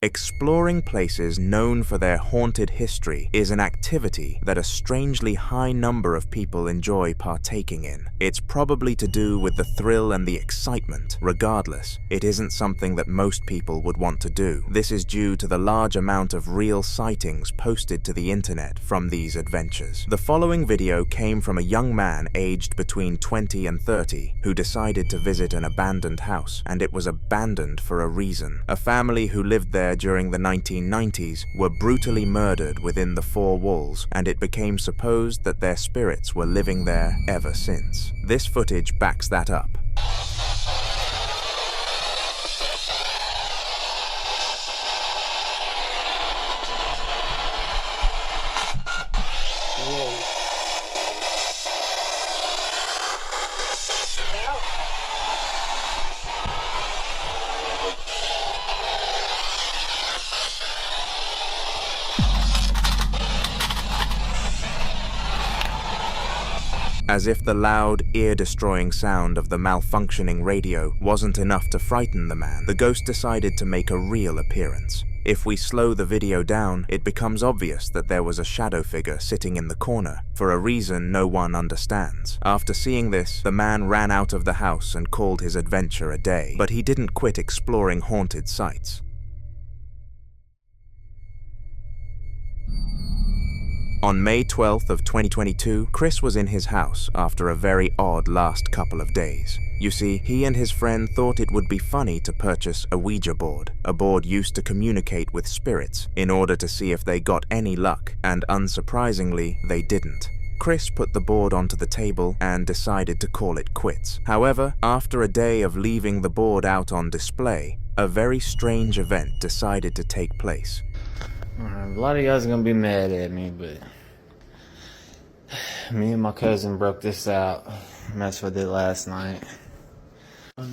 Exploring places known for their haunted history is an activity that a strangely high number of people enjoy partaking in. It's probably to do with the thrill and the excitement. Regardless, it isn't something that most people would want to do. This is due to the large amount of real sightings posted to the internet from these adventures. The following video came from a young man aged between 20 and 30 who decided to visit an abandoned house, and it was abandoned for a reason. A family who lived there during the 1990s were brutally murdered within the four walls, and it became supposed that their spirits were living there ever since. This footage backs that up. As if the loud, ear-destroying sound of the malfunctioning radio wasn't enough to frighten the man, the ghost decided to make a real appearance. If we slow the video down, it becomes obvious that there was a shadow figure sitting in the corner, for a reason no one understands. After seeing this, the man ran out of the house and called his adventure a day, but he didn't quit exploring haunted sites. On May 12th of 2022, Chris was in his house after a very odd last couple of days. You see, he and his friend thought it would be funny to purchase a Ouija board, a board used to communicate with spirits, in order to see if they got any luck, and unsurprisingly, they didn't. Chris put the board onto the table and decided to call it quits. However, after a day of leaving the board out on display, a very strange event decided to take place. A lot of y'all's gonna be mad at me, but me and my cousin broke this out. And that's what I did last night.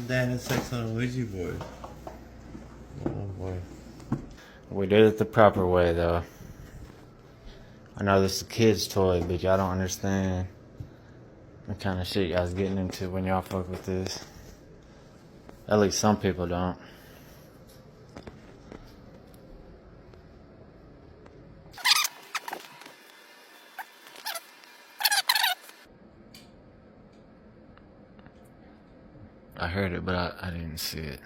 Dad had sex on a Ouija board. Oh boy. We did it the proper way, though. I know this is a kid's toy, but y'all don't understand the kind of shit y'all's getting into when y'all fuck with this. At least some people don't. I heard it, but I didn't see it.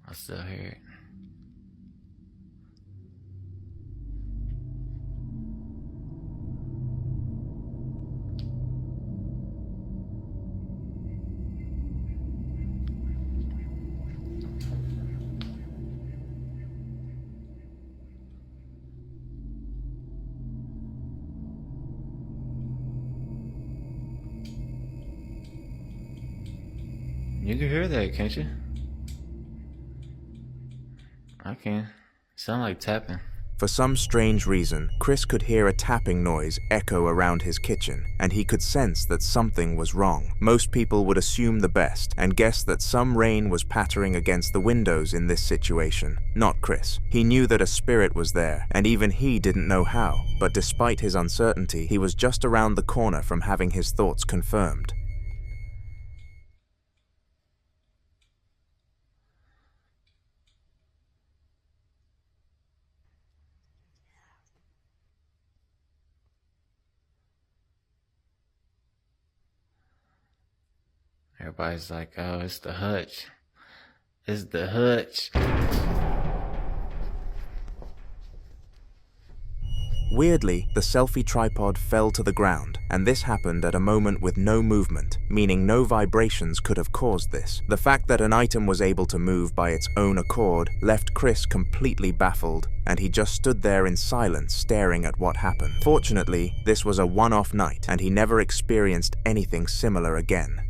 I still hear it. You can hear that, can't you? I can. Sound like tapping. For some strange reason, Chris could hear a tapping noise echo around his kitchen, and he could sense that something was wrong. Most people would assume the best and guess that some rain was pattering against the windows in this situation. Not Chris. He knew that a spirit was there, and even he didn't know how, but despite his uncertainty, he was just around the corner from having his thoughts confirmed. Everybody's like, oh, it's the hutch. It's the hutch. Weirdly, the selfie tripod fell to the ground, and this happened at a moment with no movement, meaning no vibrations could have caused this. The fact that an item was able to move by its own accord left Chris completely baffled, and he just stood there in silence staring at what happened. Fortunately, this was a one-off night, and he never experienced anything similar again.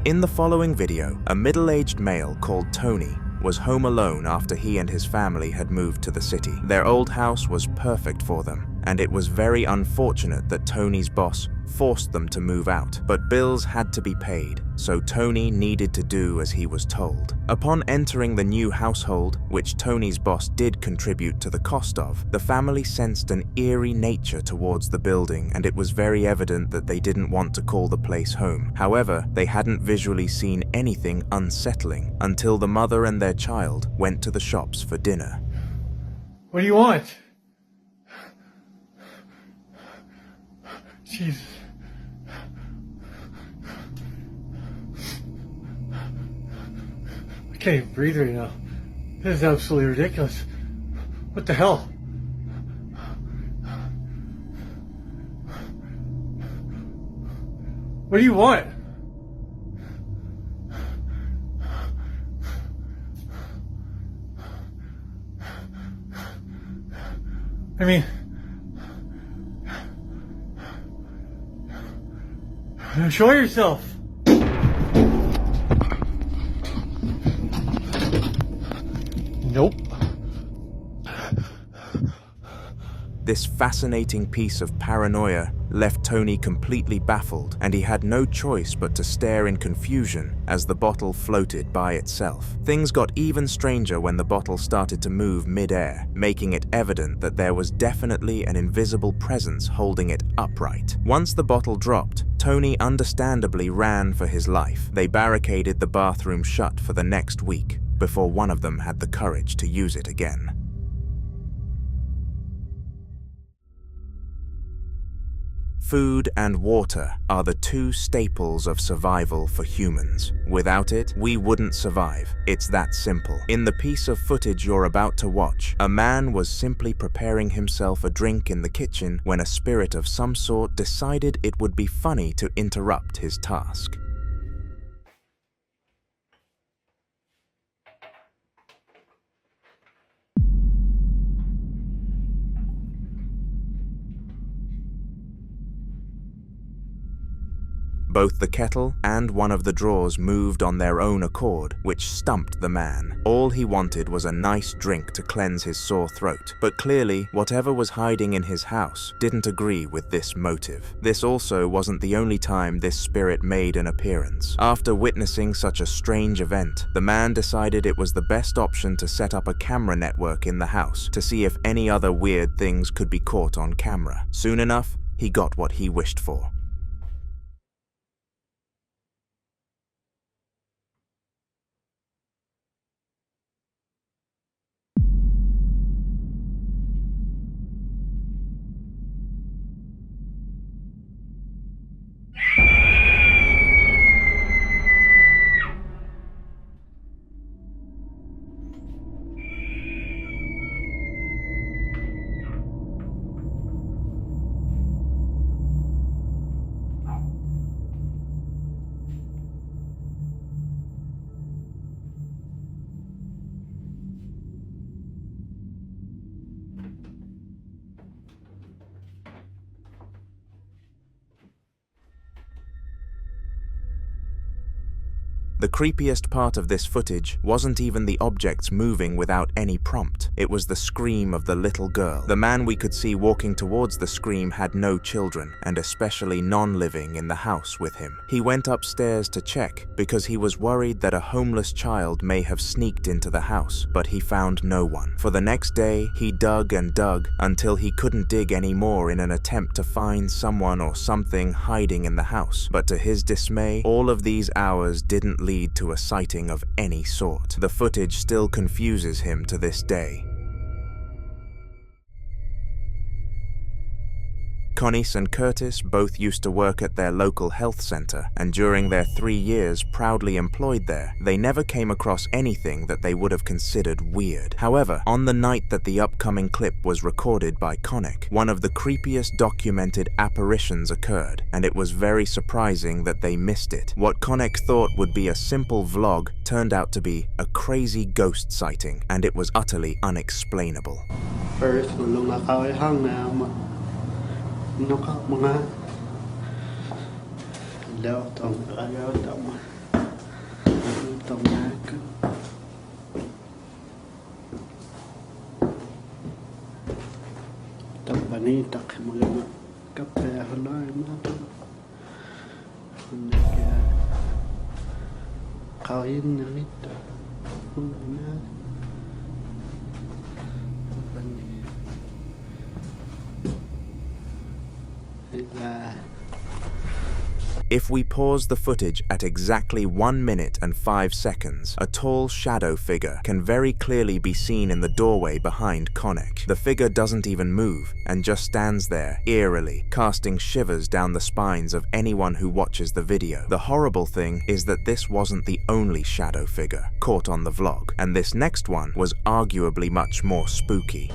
In the following video, a middle-aged male called Tony was home alone after he and his family had moved to the city. Their old house was perfect for them, and it was very unfortunate that Tony's boss forced them to move out, but bills had to be paid, so Tony needed to do as he was told. Upon entering the new household, which Tony's boss did contribute to the cost of, the family sensed an eerie nature towards the building, and it was very evident that they didn't want to call the place home. However, they hadn't visually seen anything unsettling until the mother and their child went to the shops for dinner. What do you want? Jesus. I can't even breathe right now. This is absolutely ridiculous. What the hell? What do you want? I mean, show yourself. Nope. This fascinating piece of paranoia left Tony completely baffled, and he had no choice but to stare in confusion as the bottle floated by itself. Things got even stranger when the bottle started to move mid-air, making it evident that there was definitely an invisible presence holding it upright. Once the bottle dropped, Tony understandably ran for his life. They barricaded the bathroom shut for the next week before one of them had the courage to use it again. Food and water are the two staples of survival for humans. Without it, we wouldn't survive. It's that simple. In the piece of footage you're about to watch, a man was simply preparing himself a drink in the kitchen when a spirit of some sort decided it would be funny to interrupt his task. Both the kettle and one of the drawers moved on their own accord, which stumped the man. All he wanted was a nice drink to cleanse his sore throat, but clearly, whatever was hiding in his house didn't agree with this motive. This also wasn't the only time this spirit made an appearance. After witnessing such a strange event, the man decided it was the best option to set up a camera network in the house to see if any other weird things could be caught on camera. Soon enough, he got what he wished for. The creepiest part of this footage wasn't even the objects moving without any prompt. It was the scream of the little girl. The man we could see walking towards the scream had no children, and especially non-living in the house with him. He went upstairs to check because he was worried that a homeless child may have sneaked into the house, but he found no one. For the next day, he dug and dug until he couldn't dig anymore in an attempt to find someone or something hiding in the house. But to his dismay, all of these hours didn't lead to a sighting of any sort. The footage still confuses him to this day. Connie and Curtis both used to work at their local health center, and during their 3 years proudly employed there, they never came across anything that they would have considered weird. However, on the night that the upcoming clip was recorded by Connick, one of the creepiest documented apparitions occurred, and it was very surprising that they missed it. What Connick thought would be a simple vlog turned out to be a crazy ghost sighting, and it was utterly unexplainable. First, nó có mga leo tông tông nhà cứ tông bà ni tắc một lần cấp về hôm nay mà Nakakain na rito. If we pause the footage at exactly 1 minute and 5 seconds, a tall shadow figure can very clearly be seen in the doorway behind Connect. The figure doesn't even move and just stands there, eerily, casting shivers down the spines of anyone who watches the video. The horrible thing is that this wasn't the only shadow figure caught on the vlog, and this next one was arguably much more spooky.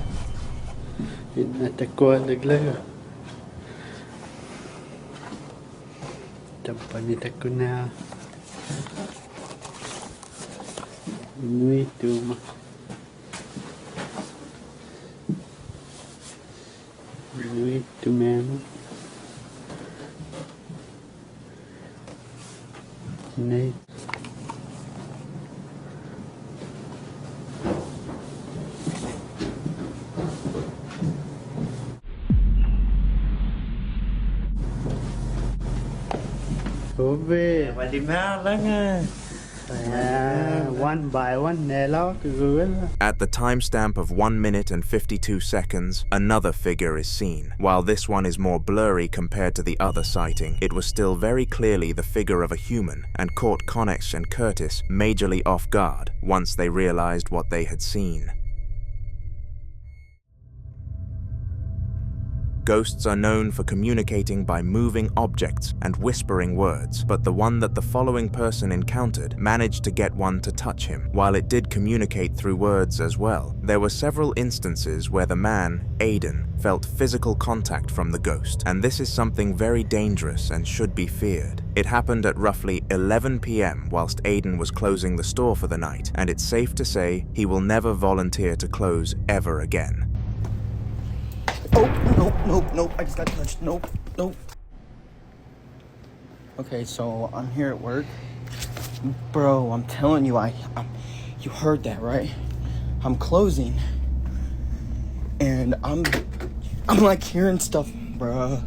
Panita ko na nuituma nuitumano nait one by one At the timestamp of 1 minute and 52 seconds, another figure is seen. While this one is more blurry compared to the other sighting, it was still very clearly the figure of a human and caught Connex and Curtis majorly off guard once they realized what they had seen. Ghosts are known for communicating by moving objects and whispering words, but the one that the following person encountered managed to get one to touch him. While it did communicate through words as well, there were several instances where the man, Aiden, felt physical contact from the ghost, and this is something very dangerous and should be feared. It happened at roughly 11 p.m. whilst Aiden was closing the store for the night, and it's safe to say he will never volunteer to close ever again. Oh, nope, I just got touched. Nope. Okay, so I'm here at work. Bro, I'm telling you, you heard that, right? I'm closing. And I'm like hearing stuff, bruh.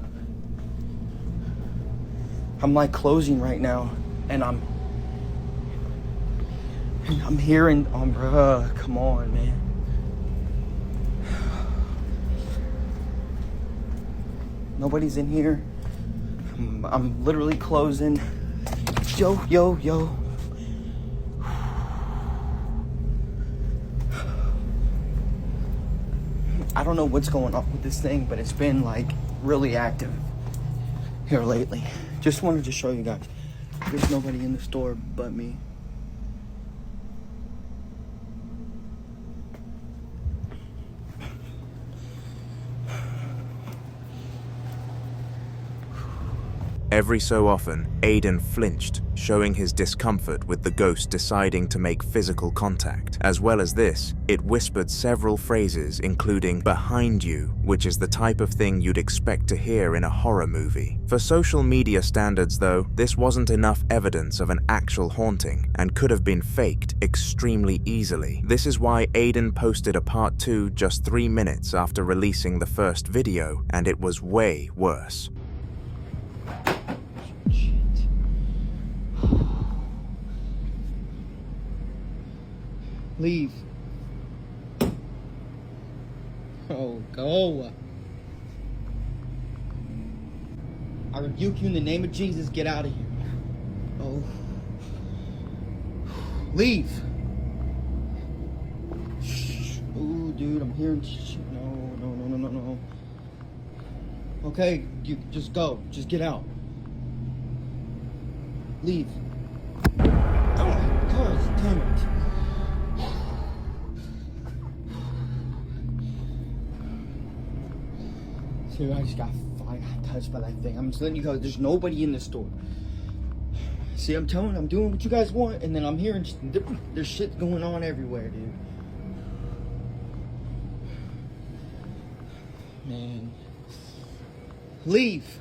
I'm like closing right now, and I'm hearing, bruh, come on, man. Nobody's in here. I'm literally closing. Yo. I don't know what's going on with this thing, but it's been like really active here lately. Just wanted to show you guys. There's nobody in the store but me. Every so often, Aiden flinched, showing his discomfort with the ghost deciding to make physical contact. As well as this, it whispered several phrases including "behind you," which is the type of thing you'd expect to hear in a horror movie. For social media standards though, this wasn't enough evidence of an actual haunting and could have been faked extremely easily. This is why Aiden posted a part 2 just 3 minutes after releasing the first video, and it was way worse. Leave. Oh, go. I rebuke you in the name of Jesus. Get out of here. Oh. Leave. Ooh, dude, I'm hearing shit. No. Okay, you just go. Just get out. Leave. Oh my God, damn it. See, I just got touched by that thing. I'm just letting you go. There's nobody in the store. See, I'm doing what you guys want, and then I'm hearing there's shit going on everywhere, dude. Man. Leave.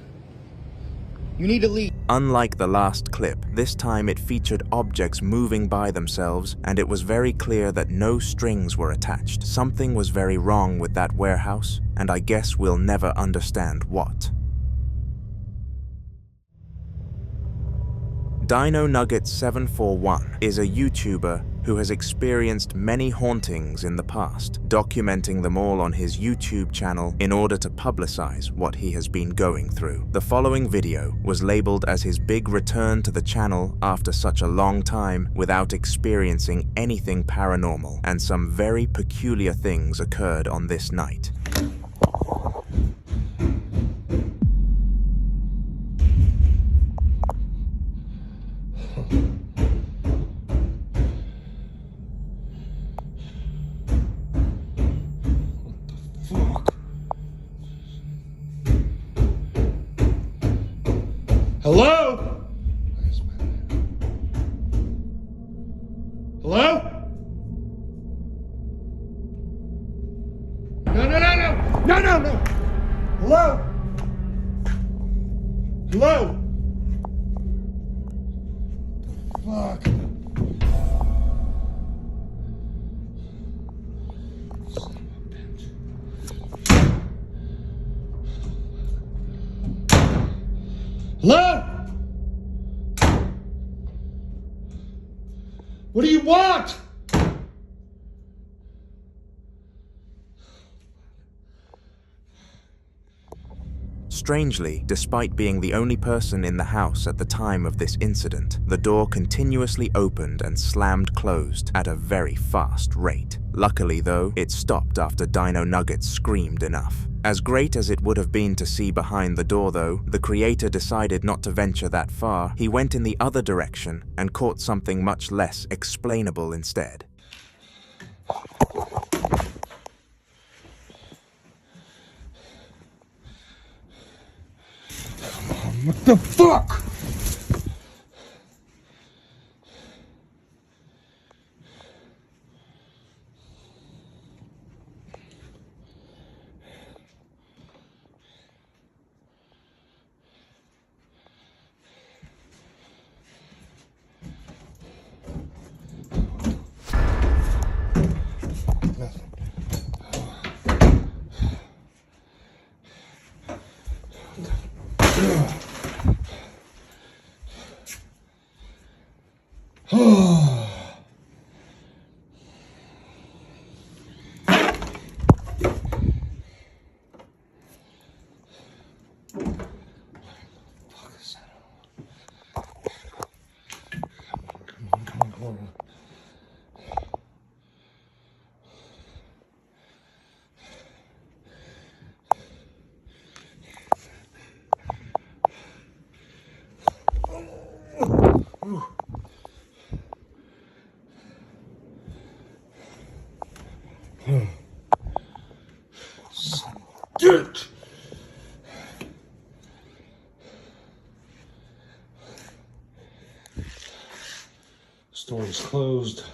You need to leave. Unlike the last clip, this time it featured objects moving by themselves, and it was very clear that no strings were attached. Something was very wrong with that warehouse, and I guess we'll never understand what. Dino Nugget 741 is a YouTuber who has experienced many hauntings in the past, documenting them all on his YouTube channel in order to publicize what he has been going through. The following video was labeled as his big return to the channel after such a long time without experiencing anything paranormal, and some very peculiar things occurred on this night. Hello? Hello? No. Hello? Hello? Fuck. Hello? What do you want? Strangely, despite being the only person in the house at the time of this incident, the door continuously opened and slammed closed at a very fast rate. Luckily though, it stopped after Dino Nugget screamed enough. As great as it would have been to see behind the door though, the creator decided not to venture that far. He went in the other direction and caught something much less explainable instead. What the fuck? Come on. Dirt! Store is closed.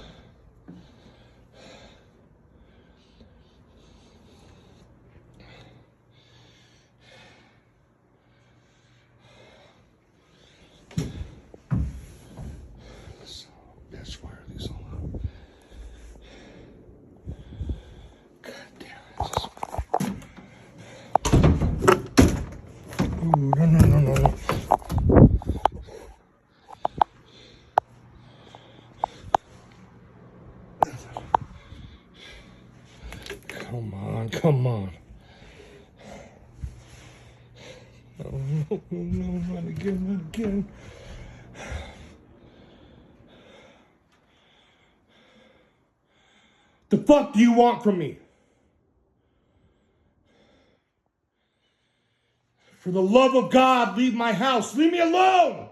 That's where these all are. God damn it. Ooh, no. Come on. Oh, no, not again. The fuck do you want from me? For the love of God, leave my house. Leave me alone!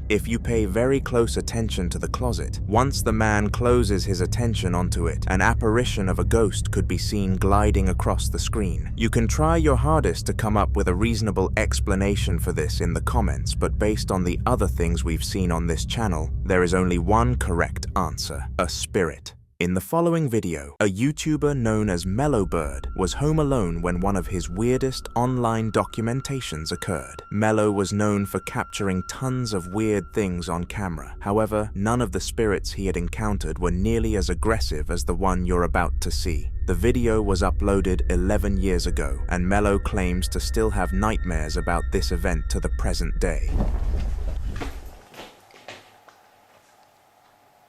If you pay very close attention to the closet, once the man closes his attention onto it, an apparition of a ghost could be seen gliding across the screen. You can try your hardest to come up with a reasonable explanation for this in the comments, but based on the other things we've seen on this channel, there is only one correct answer: a spirit. In the following video, a YouTuber known as Mellowbird was home alone when one of his weirdest online documentations occurred. Mellow was known for capturing tons of weird things on camera. However, none of the spirits he had encountered were nearly as aggressive as the one you're about to see. The video was uploaded 11 years ago, and Mellow claims to still have nightmares about this event to the present day.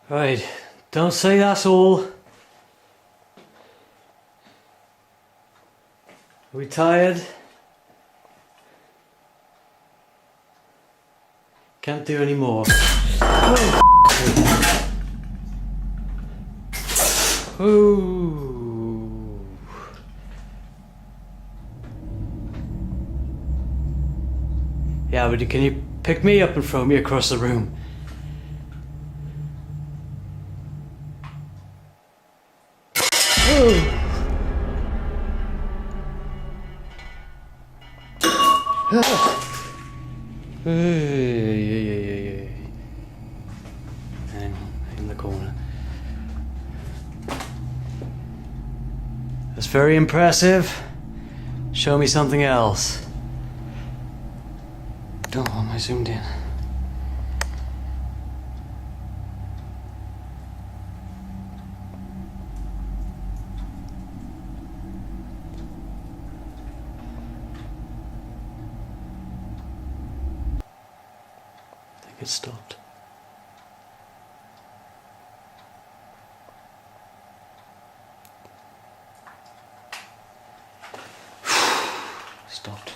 Right, don't say that's all. Are we tired? Can't do any more. Ooh. Yeah, but can you pick me up and throw me across the room? And in the corner. That's very impressive. Show me something else. Oh, am I zoomed in? I think it stopped. Stopped.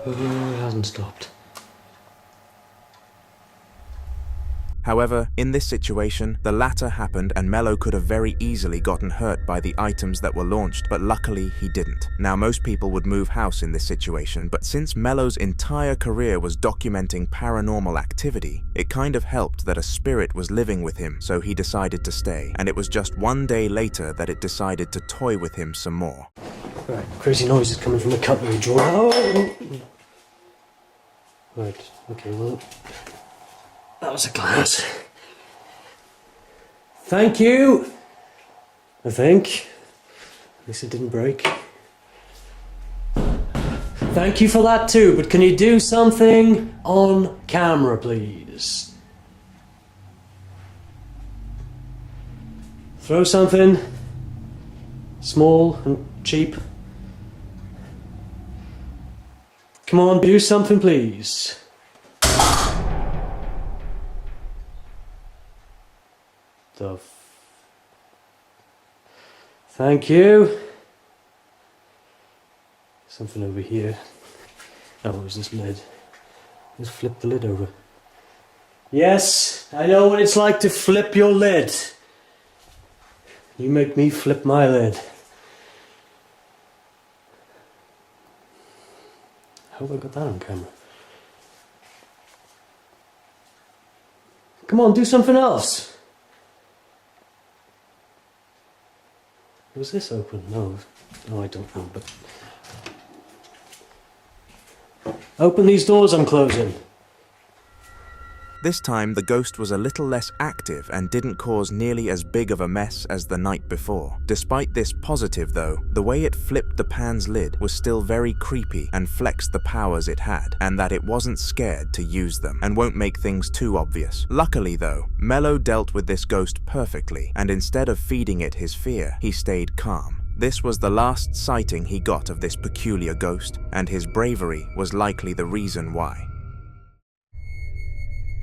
Oh, it hasn't stopped. However, in this situation, the latter happened and Mellow could have very easily gotten hurt by the items that were launched, but luckily he didn't. Now, most people would move house in this situation, but since Mellow's entire career was documenting paranormal activity, it kind of helped that a spirit was living with him, so he decided to stay. And it was just one day later that it decided to toy with him some more. Right, crazy noises coming from the cutlery drawer. Oh. Right, okay, well, that was a glass. Thank you, I think. At least it didn't break. Thank you for that too, but can you do something on camera, please? Throw something small and cheap. Come on, do something, please. Thank you. Something over here. Oh, it was this lid. Let's flip the lid over. Yes, I know what it's like to flip your lid. You make me flip my lid. How have I got that on camera? Come on, do something else. Was this open? No, I don't know, but... Open these doors I'm closing. This time, the ghost was a little less active and didn't cause nearly as big of a mess as the night before. Despite this positive though, the way it flipped the pan's lid was still very creepy and flexed the powers it had, and that it wasn't scared to use them, and won't make things too obvious. Luckily though, Mellow dealt with this ghost perfectly, and instead of feeding it his fear, he stayed calm. This was the last sighting he got of this peculiar ghost, and his bravery was likely the reason why.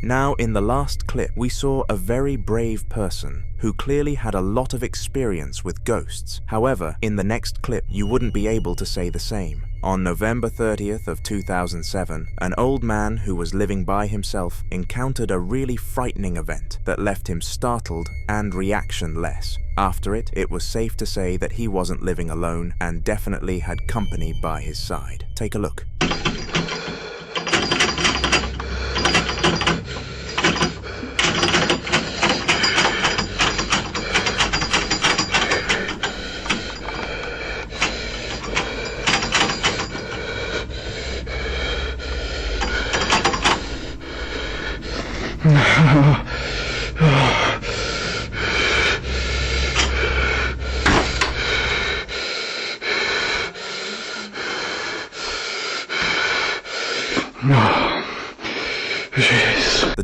Now, in the last clip, we saw a very brave person who clearly had a lot of experience with ghosts. However, in the next clip, you wouldn't be able to say the same. On November 30th of 2007, an old man who was living by himself encountered a really frightening event that left him startled and reactionless. After it, it was safe to say that he wasn't living alone and definitely had company by his side. Take a look.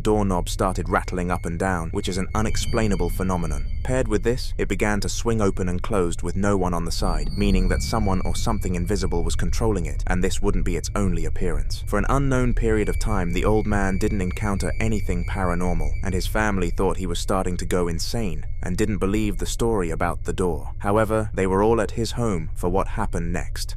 the doorknob started rattling up and down, which is an unexplainable phenomenon. Paired with this, it began to swing open and closed with no one on the side, meaning that someone or something invisible was controlling it, and this wouldn't be its only appearance. For an unknown period of time, the old man didn't encounter anything paranormal, and his family thought he was starting to go insane and didn't believe the story about the door. However, they were all at his home for what happened next.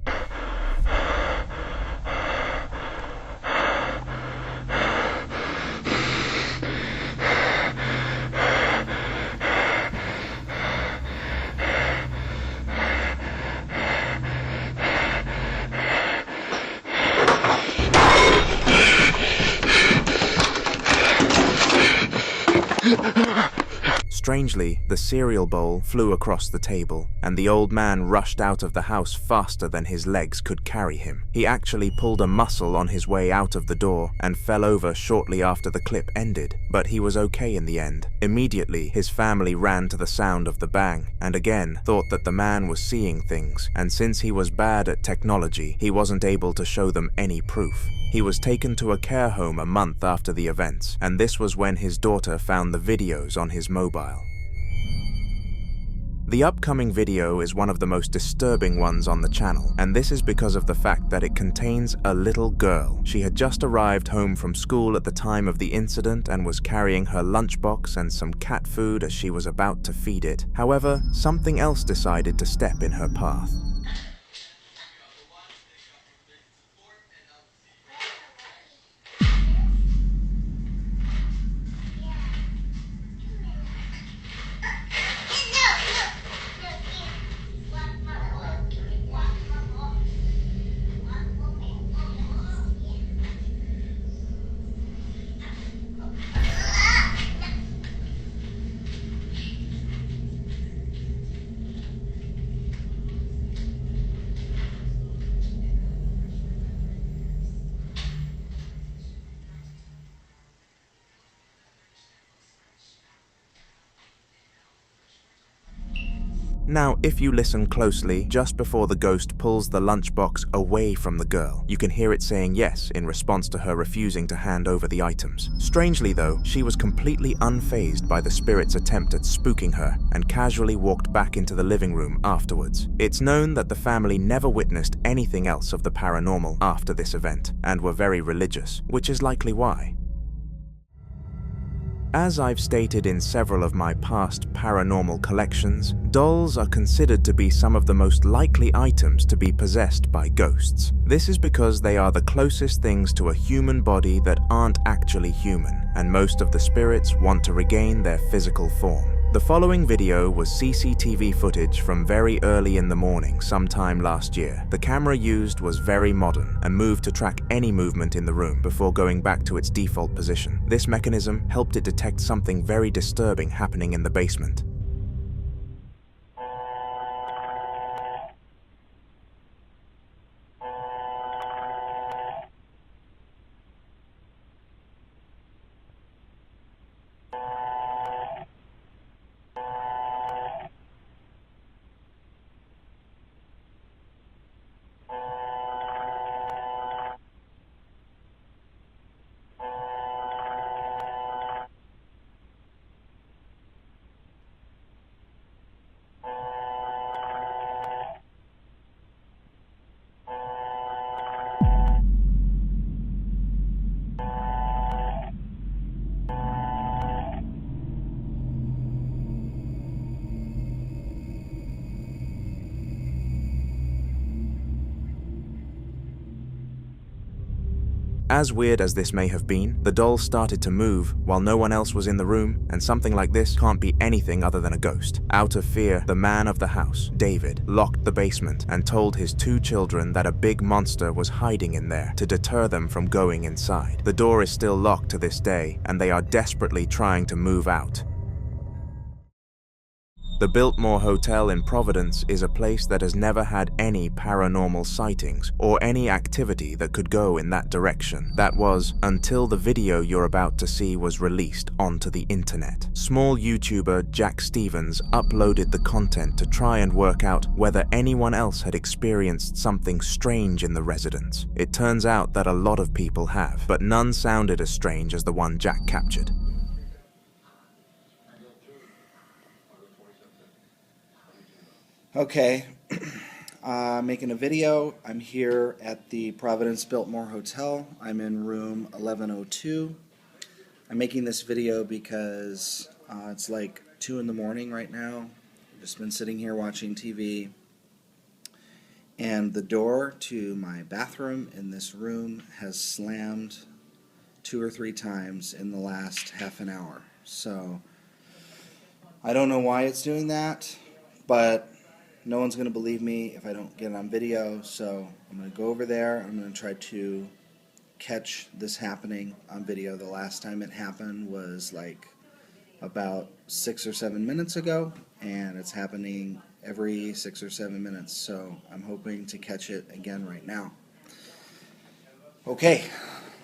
Strangely, the cereal bowl flew across the table, and the old man rushed out of the house faster than his legs could carry him. He actually pulled a muscle on his way out of the door and fell over shortly after the clip ended, but he was okay in the end. Immediately, his family ran to the sound of the bang, and again thought that the man was seeing things, and since he was bad at technology, he wasn't able to show them any proof. He was taken to a care home a month after the events, and this was when his daughter found the videos on his mobile. The upcoming video is one of the most disturbing ones on the channel, and this is because of the fact that it contains a little girl. She had just arrived home from school at the time of the incident and was carrying her lunchbox and some cat food as she was about to feed it. However, something else decided to step in her path. Now, if you listen closely, just before the ghost pulls the lunchbox away from the girl, you can hear it saying yes in response to her refusing to hand over the items. Strangely though, she was completely unfazed by the spirit's attempt at spooking her and casually walked back into the living room afterwards. It's known that the family never witnessed anything else of the paranormal after this event and were very religious, which is likely why. As I've stated in several of my past paranormal collections, dolls are considered to be some of the most likely items to be possessed by ghosts. This is because they are the closest things to a human body that aren't actually human, and most of the spirits want to regain their physical form. The following video was CCTV footage from very early in the morning sometime last year. The camera used was very modern and moved to track any movement in the room before going back to its default position. This mechanism helped it detect something very disturbing happening in the basement. As weird as this may have been, the doll started to move while no one else was in the room, and something like this can't be anything other than a ghost. Out of fear, the man of the house, David, locked the basement and told his 2 children that a big monster was hiding in there to deter them from going inside. The door is still locked to this day, and they are desperately trying to move out. The Biltmore Hotel in Providence is a place that has never had any paranormal sightings or any activity that could go in that direction. That was until the video you're about to see was released onto the internet. Small YouTuber Jack Stevens uploaded the content to try and work out whether anyone else had experienced something strange in the residence. It turns out that a lot of people have, but none sounded as strange as the one Jack captured. Okay, making a video. I'm here at the Providence Biltmore Hotel. I'm in room 1102. I'm making this video because it's like 2 in the morning right now. I've just been sitting here watching TV, and the door to my bathroom in this room has slammed 2 or 3 times in the last half an hour. So I don't know why it's doing that, but no one's going to believe me if I don't get it on video, so I'm going to go over there. I'm going to try to catch this happening on video. The last time it happened was like about 6 or 7 minutes ago, and it's happening every 6 or 7 minutes, so I'm hoping to catch it again right now. Okay,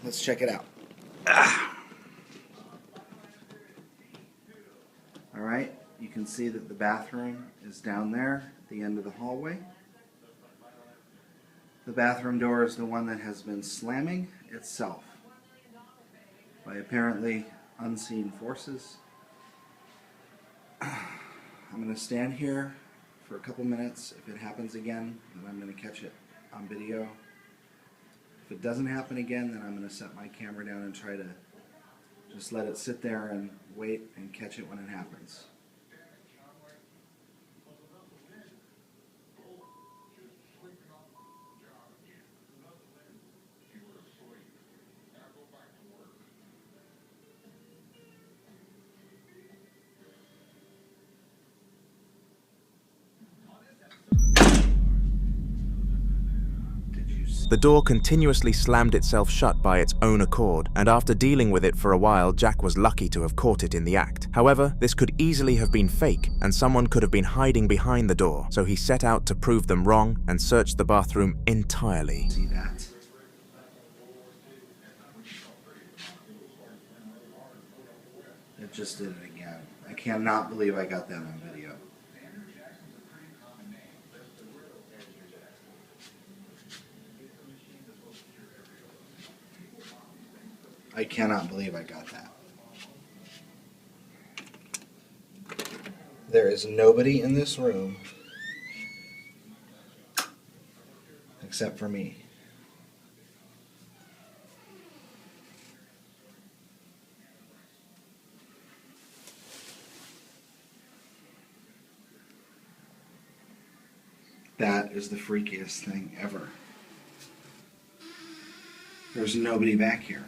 let's check it out. Alright, you can see that the bathroom is down there at the end of the hallway. The bathroom door is the one that has been slamming itself by apparently unseen forces. I'm going to stand here for a couple minutes. If it happens again, then I'm going to catch it on video. If it doesn't happen again, then I'm going to set my camera down and try to just let it sit there and wait and catch it when it happens. The door continuously slammed itself shut by its own accord, and after dealing with it for a while, Jack was lucky to have caught it in the act. However, this could easily have been fake, and someone could have been hiding behind the door, so he set out to prove them wrong and searched the bathroom entirely. See that? It just did it again. I cannot believe I got that on video. I cannot believe I got that. There is nobody in this room except for me. That is the freakiest thing ever. There's nobody back here.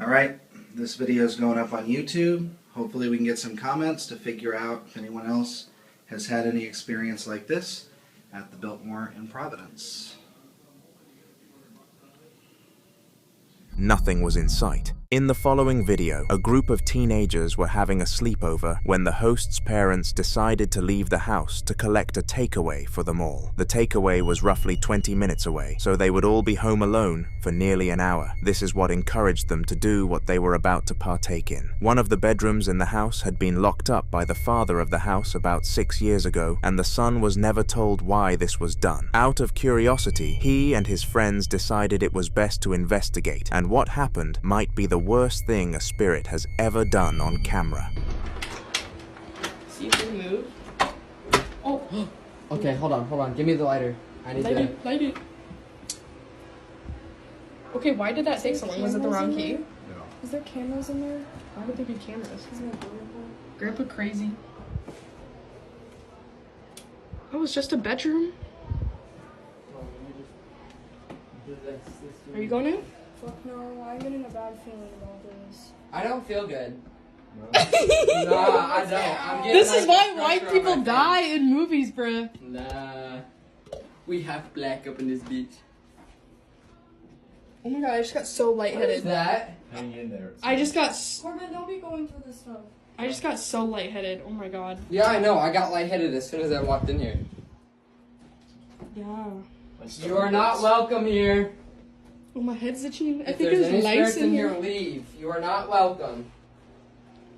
Alright, this video is going up on YouTube. Hopefully we can get some comments to figure out if anyone else has had any experience like this at the Biltmore in Providence. Nothing was in sight. In the following video, a group of teenagers were having a sleepover when the host's parents decided to leave the house to collect a takeaway for them all. The takeaway was roughly 20 minutes away, so they would all be home alone for nearly an hour. This is what encouraged them to do what they were about to partake in. One of the bedrooms in the house had been locked up by the father of the house about 6 years ago, and the son was never told why this was done. Out of curiosity, he and his friends decided it was best to investigate, and what happened might be the worst thing a spirit has ever done on camera. See if they move. Oh! Okay, hold on. Give me the lighter. I need to... Light it. Okay, why did that take so long? Was it the wrong key? No. Is there cameras in there? Why would there be cameras? Grandpa crazy. Oh, it's just a bedroom? Are you going in? Fuck no, I'm getting a bad feeling about this. I don't feel good. Nah, I don't. I'm getting This is why pressure white on people my die in movies, bruh. face. Nah. We have black up in this bitch. Oh my god, I just got so What is lightheaded. that? Hang in there. I just got Corbin, don't be going through this stuff. I just got so lightheaded. Oh my god. Yeah, I know. I got lightheaded as soon as I walked in here. Yeah. You are not welcome here. Oh, my head's itching. I If think there's there's any lice spirits in in here. here, leave. You are not welcome.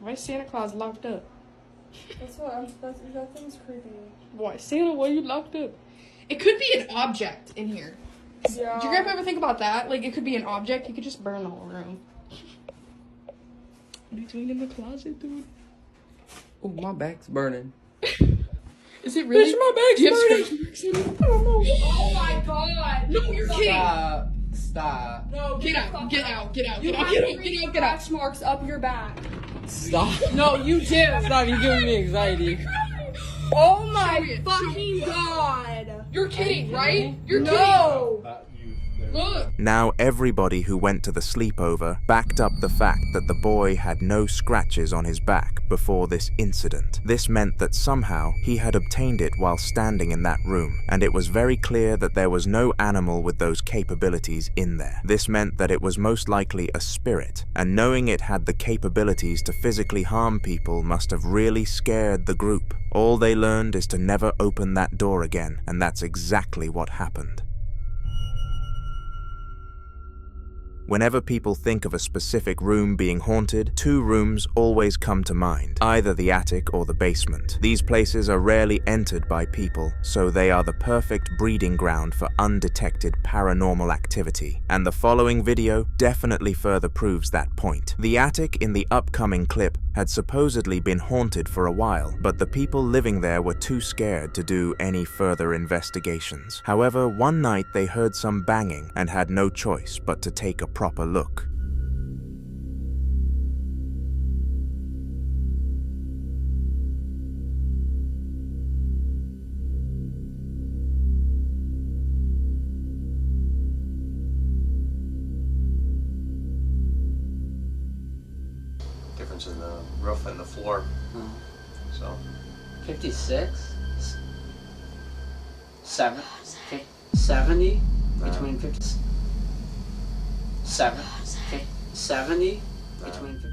Why is Santa Claus locked up? That thing's creepy. Why, Santa, why are you locked up? It could be an object in here. Yeah. Did your grandpa ever think about that? Like, it could be an object. You could just burn the whole room. What are you doing in the closet, dude? Oh, my back's burning. Is it really? Bitch, my back's Do you have burning. scratch marks in it? I don't know. Oh my god! No, you're kidding. Stop. Stop. No, Get out, get out, get out, You get out, have get out, 3 get out, get out. scratch marks up your back. Stop. No, you do. Stop. You're giving me anxiety. Oh my Show it. fucking god! You're kidding, right? You're No! Not you. kidding. Look. Now everybody who went to the sleepover backed up the fact that the boy had no scratches on his back before this incident. This meant that somehow he had obtained it while standing in that room, and it was very clear that there was no animal with those capabilities in there. This meant that it was most likely a spirit, and knowing it had the capabilities to physically harm people must have really scared the group. All they learned is to never open that door again, and that's exactly what happened. Whenever people think of a specific room being haunted, 2 rooms always come to mind, either the attic or the basement. These places are rarely entered by people, so they are the perfect breeding ground for undetected paranormal activity, and the following video definitely further proves that point. The attic in the upcoming clip had supposedly been haunted for a while, but the people living there were too scared to do any further investigations. However, one night they heard some banging and had no choice but to take a proper look. Difference in the roof and the floor. So 56? 70? Between 50... 70? Between 50...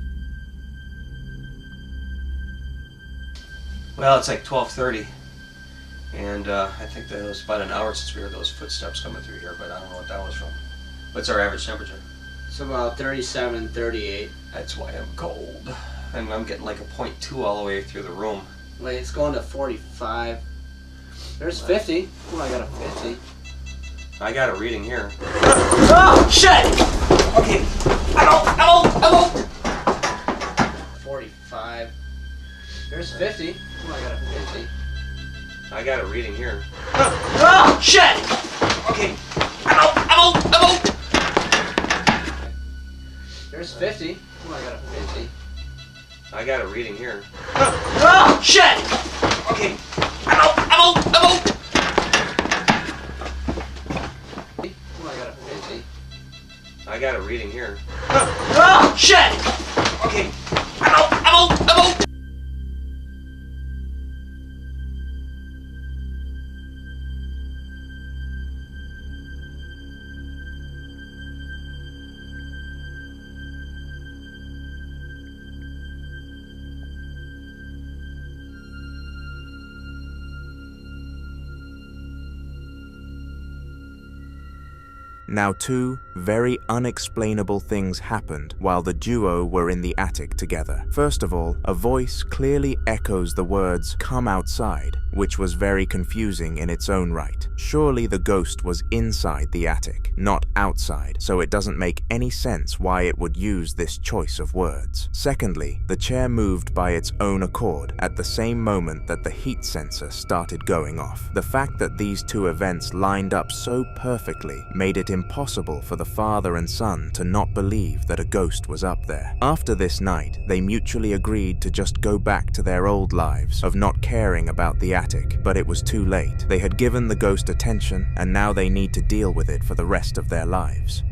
well, it's like 12:30, and I think that it was about an hour since we heard those footsteps coming through here, but I don't know what that was from. What's our average temperature? It's about 37, 38. That's why I'm cold. And I'm getting like a 0.2 all the way through the room. Wait, it's going to 45. There's 50. Oh, I got a 50. I got a reading here. Oh, shit! Okay, I'm out! 45. There's 50. Oh, I got a 50. I got a reading here. Oh, shit! Okay, I'm out! There's 50. Oh, I got a 50. I got a reading here. Oh, shit! Okay, I'm out! Oh, I got a 50. I got a reading here. Oh, shit! Okay, I'm out! Now 2 very unexplainable things happened while the duo were in the attic together. First of all, a voice clearly echoes the words, "Come outside," which was very confusing in its own right. Surely the ghost was inside the attic, not outside, so it doesn't make any sense why it would use this choice of words. Secondly, the chair moved by its own accord at the same moment that the heat sensor started going off. The fact that these 2 events lined up so perfectly made it impossible for the father and son to not believe that a ghost was up there. After this night, they mutually agreed to just go back to their old lives of not caring about the attic, but it was too late. They had given the ghost attention, and now they need to deal with it for the rest of their lives.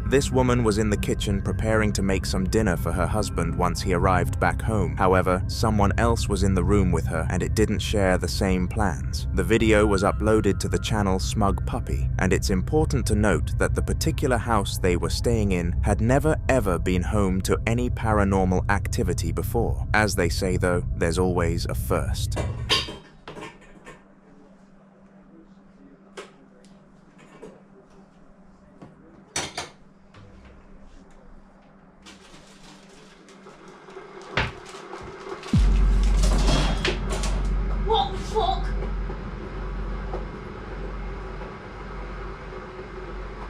This woman was in the kitchen preparing to make some dinner for her husband once he arrived back home. However, someone else was in the room with her and it didn't share the same plans. The video was uploaded to the channel Smug Puppy, and it's important to note that the particular house they were staying in had never ever been home to any paranormal activity before. As they say though, there's always a first. What the fuck?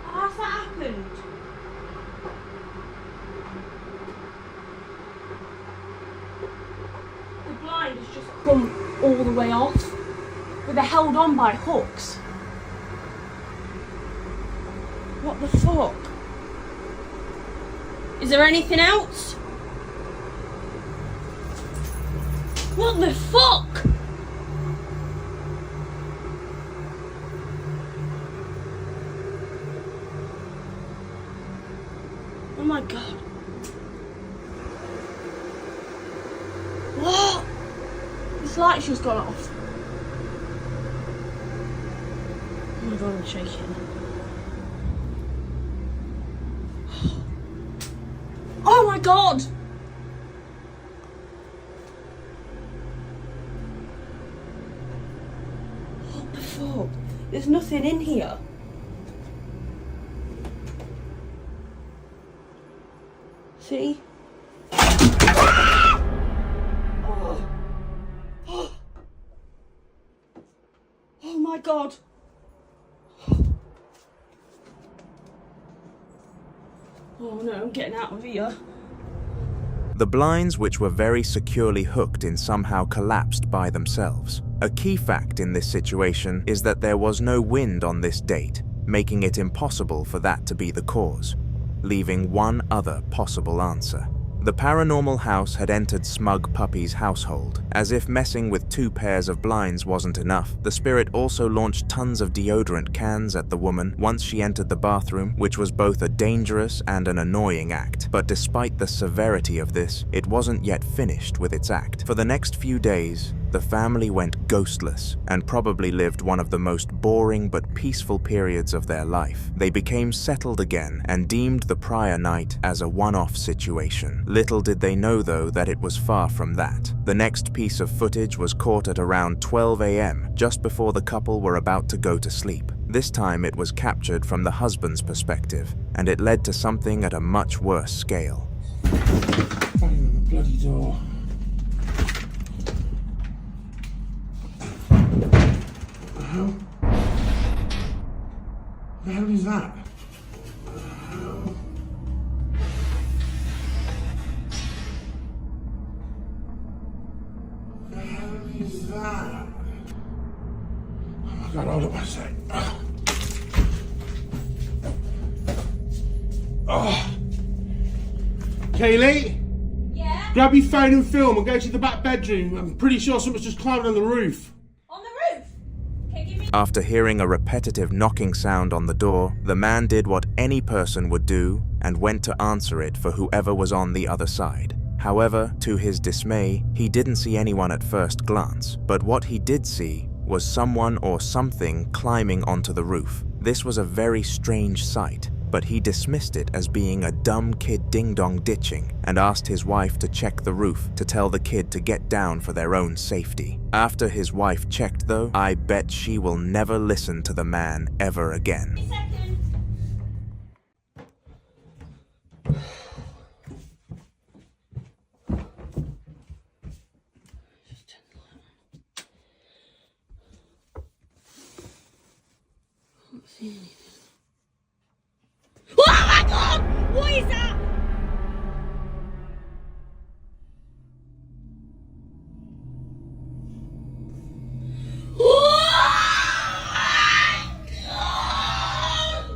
How's that happened? The blind has just come all the way off, but they're held on by hooks. What the fuck? Is there anything else? What the fuck? Oh my god. What? This light's just gone off. Oh my god, I'm shaking. Oh my god! What the fuck? There's nothing in here. See? Oh. Oh my god. Oh no, I'm getting out of here. The blinds, which were very securely hooked in, somehow collapsed by themselves. A key fact in this situation is that there was no wind on this date, making it impossible for that to be the cause, leaving one other possible answer. The paranormal house had entered Smug Puppy's household. As if messing with 2 pairs of blinds wasn't enough, the spirit also launched tons of deodorant cans at the woman once she entered the bathroom, which was both a dangerous and an annoying act. But despite the severity of this, it wasn't yet finished with its act. For the next few days, the family went ghostless and probably lived one of the most boring but peaceful periods of their life. They became settled again and deemed the prior night as a one-off situation. Little did they know though that it was far from that. The next piece of footage was caught at around 12 AM, just before the couple were about to go to sleep. This time it was captured from the husband's perspective, and it led to something at a much worse scale. Bang on the bloody door. The hell is that? The hell is that? Oh my god, hold up a sec. Oh. Kaylee? Yeah? Grab your phone and film and go to the back bedroom. I'm pretty sure someone's just climbing on the roof. On the roof? Okay, give me... After hearing a repetitive knocking sound on the door, the man did what any person would do and went to answer it for whoever was on the other side. However, to his dismay, he didn't see anyone at first glance, but what he did see was someone or something climbing onto the roof. This was a very strange sight, but he dismissed it as being a dumb kid ding-dong ditching and asked his wife to check the roof to tell the kid to get down for their own safety. After his wife checked though, I bet she will never listen to the man ever again. Oh my god! What is that? Oh my god!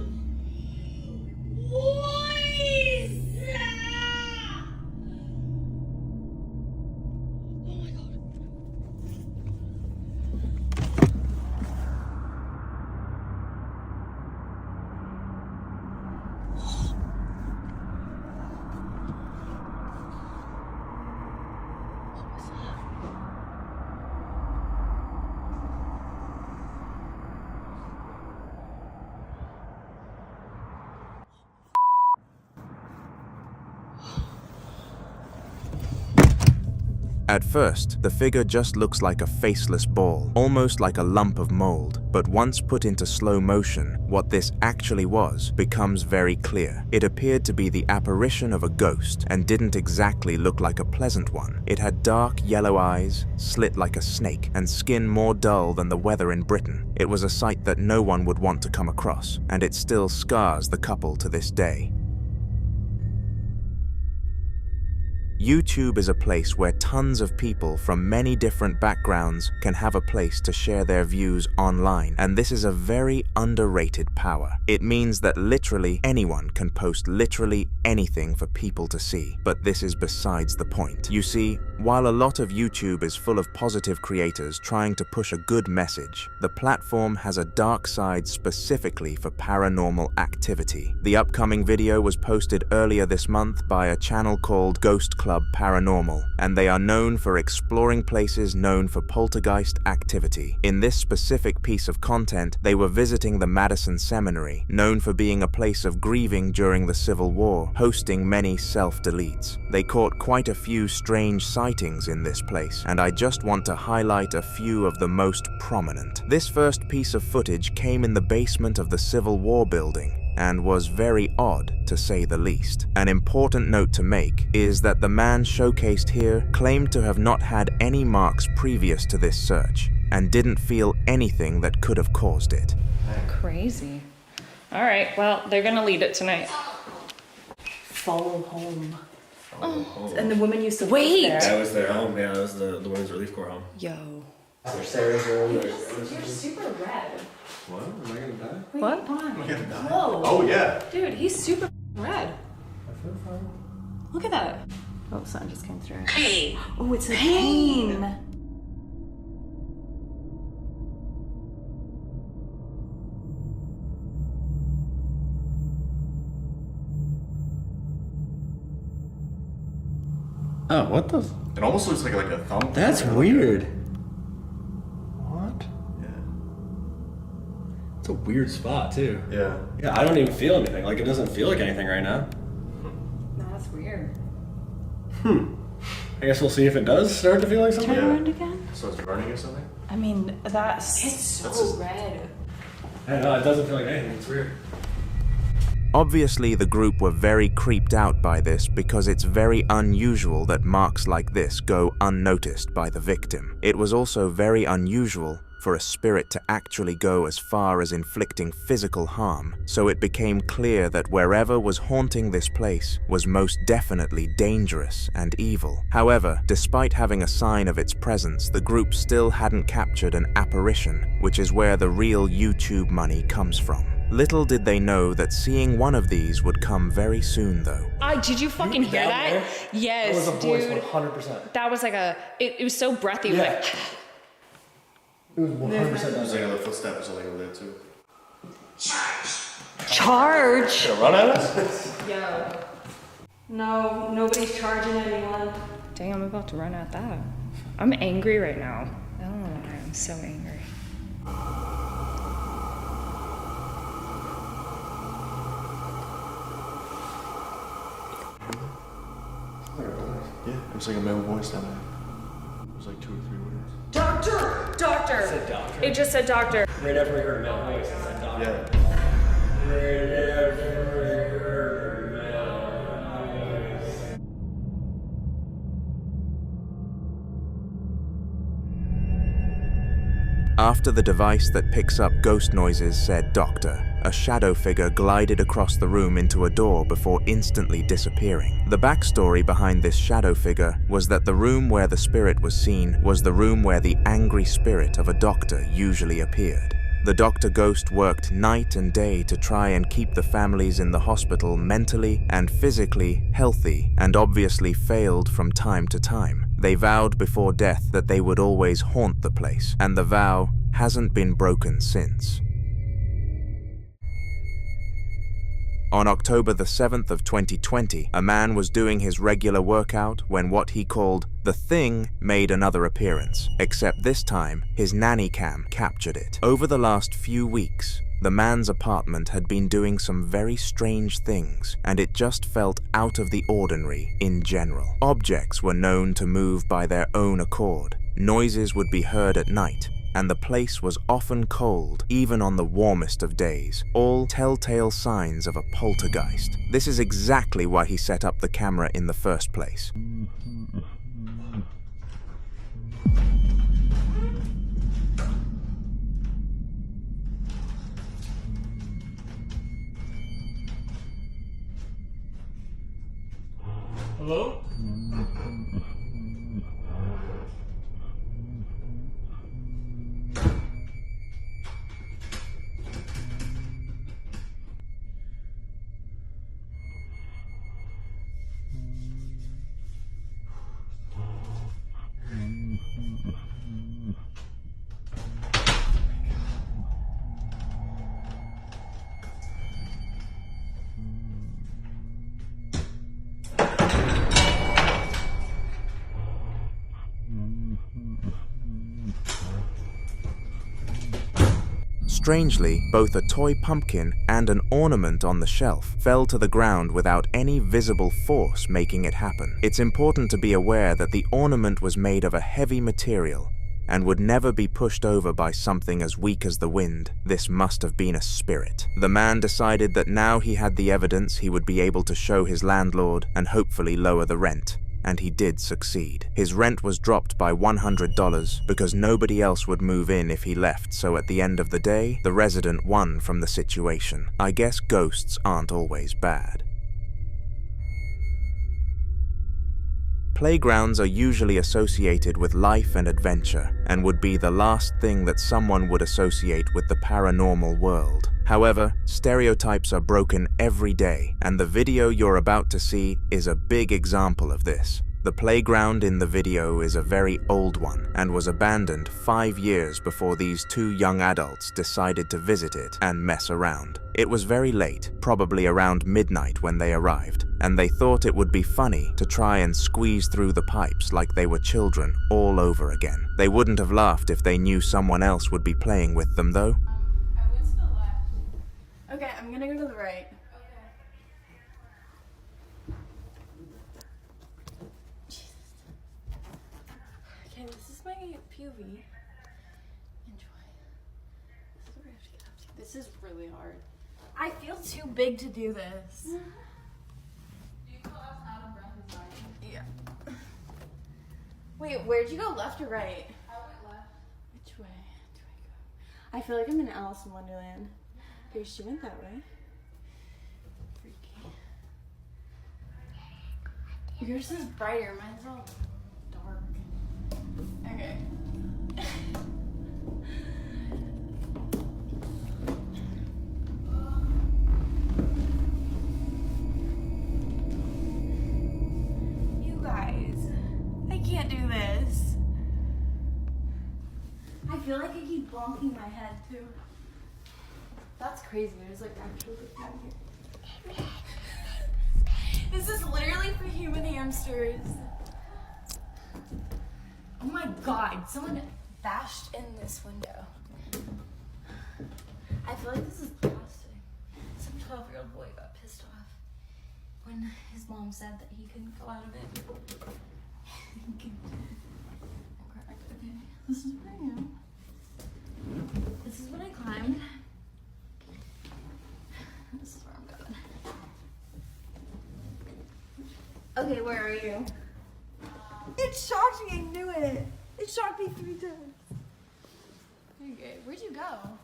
At first, the figure just looks like a faceless ball, almost like a lump of mold, but once put into slow motion, what this actually was becomes very clear. It appeared to be the apparition of a ghost and didn't exactly look like a pleasant one. It had dark yellow eyes, slit like a snake, and skin more dull than the weather in Britain. It was a sight that no one would want to come across, and it still scars the couple to this day. YouTube is a place where tons of people from many different backgrounds can have a place to share their views online, and this is a very underrated power. It means that literally anyone can post literally anything for people to see, but this is besides the point. You see, while a lot of YouTube is full of positive creators trying to push a good message, the platform has a dark side specifically for paranormal activity. The upcoming video was posted earlier this month by a channel called Ghost Club Paranormal, and they are known for exploring places known for poltergeist activity. In this specific piece of content, they were visiting the Madison Seminary, known for being a place of grieving during the Civil War, hosting many self-deletes. They caught quite a few strange sightings in this place, and I just want to highlight a few of the most prominent. This first piece of footage came in the basement of the Civil War building, and was very odd, to say the least. An important note to make is that the man showcased here claimed to have not had any marks previous to this search, and didn't feel anything that could have caused it. Crazy. All right, well, they're gonna lead it tonight. Follow home. Oh, and the woman used to wait. Live there. That was their home. Yeah, that was the Women's Relief Corps home. Yo. Sarah's room. You're super red. What? Am I gonna die? Wait, what? Am I gonna die? Whoa. Oh yeah. Dude, he's super red. I feel fine. Look at that. Oh, sun just came through. Pain. Oh, it's a pain. Oh, what the? It almost looks like a thumb. That's weird. What? Yeah. It's a weird spot too. Yeah. Yeah, I don't even feel anything. Like it doesn't feel like anything right now. No, that's weird. I guess we'll see if it does start to feel like something. Turn around again. So it's burning or something? I mean, it's so red. I don't know, it doesn't feel like anything. It's weird. Obviously, the group were very creeped out by this because it's very unusual that marks like this go unnoticed by the victim. It was also very unusual for a spirit to actually go as far as inflicting physical harm, so it became clear that wherever was haunting this place was most definitely dangerous and evil. However, despite having a sign of its presence, the group still hadn't captured an apparition, which is where the real YouTube money comes from. Little did they know that seeing one of these would come very soon, though. Did you fucking hear that? Yes, That was a voice, dude. 100%. That was like it was so breathy, Yeah. like. It was 100%. There's like another footstep or something over there too. Charge. Gonna run at us? Yo. No, nobody's charging anyone. Dang, I'm about to run at that. I'm angry right now. I don't know why I'm so angry. Yeah, it was like a male voice down there. It was like 2 or 3 words. Doctor! Doctor! It said doctor. It just said doctor. Right after we heard a male voice, it said doctor. Yeah. Right after we heard a male voice. After the device that picks up ghost noises said doctor, a shadow figure glided across the room into a door before instantly disappearing. The backstory behind this shadow figure was that the room where the spirit was seen was the room where the angry spirit of a doctor usually appeared. The doctor ghost worked night and day to try and keep the families in the hospital mentally and physically healthy, and obviously failed from time to time. They vowed before death that they would always haunt the place, and the vow hasn't been broken since. On October the 7th of 2020, a man was doing his regular workout when what he called the Thing made another appearance, except this time his nanny cam captured it. Over the last few weeks, The man's apartment had been doing some very strange things, and it just felt out of the ordinary in general. Objects were known to move by their own accord. Noises would be heard at night, and the place was often cold, even on the warmest of days, all telltale signs of a poltergeist. This is exactly why he set up the camera in the first place. Hello? Strangely, both a toy pumpkin and an ornament on the shelf fell to the ground without any visible force making it happen. It's important to be aware that the ornament was made of a heavy material and would never be pushed over by something as weak as the wind. This must have been a spirit. The man decided that now he had the evidence, he would be able to show his landlord and hopefully lower the rent. And he did succeed. His rent was dropped by $100 because nobody else would move in if he left, so at the end of the day, the resident won from the situation. I guess ghosts aren't always bad. Playgrounds are usually associated with life and adventure, and would be the last thing that someone would associate with the paranormal world. However, stereotypes are broken every day, and the video you're about to see is a big example of this. The playground in the video is a very old one, and was abandoned 5 years before these two young adults decided to visit it and mess around. It was very late, probably around midnight when they arrived, and they thought it would be funny to try and squeeze through the pipes like they were children all over again. They wouldn't have laughed if they knew someone else would be playing with them though. Okay, I'm gonna go to the right. Jesus. Okay, this is my POV. Enjoy. This is what we have to get up to. This is really hard. I feel too big to do this. Do you feel out of breath as I am? Yeah. Wait, where'd you go, left or right? I went left. Which way do I go? I feel like I'm in Alice in Wonderland. Okay, she went that way. Freaky. Yours is brighter, mine's all dark. Okay. You guys, I can't do this. I feel like I keep bonking my head too. That's crazy. There's like actually down here. This is literally for human hamsters. Oh my god, someone bashed in this window. I feel like this is plastic. Some 12-year-old boy got pissed off when his mom said that he couldn't go out of it. Okay, this is where I am. This is when I climbed. This is where I'm going. Okay, where are you? It shocked me, I knew it. It shocked me 3 times. Okay, where'd you go?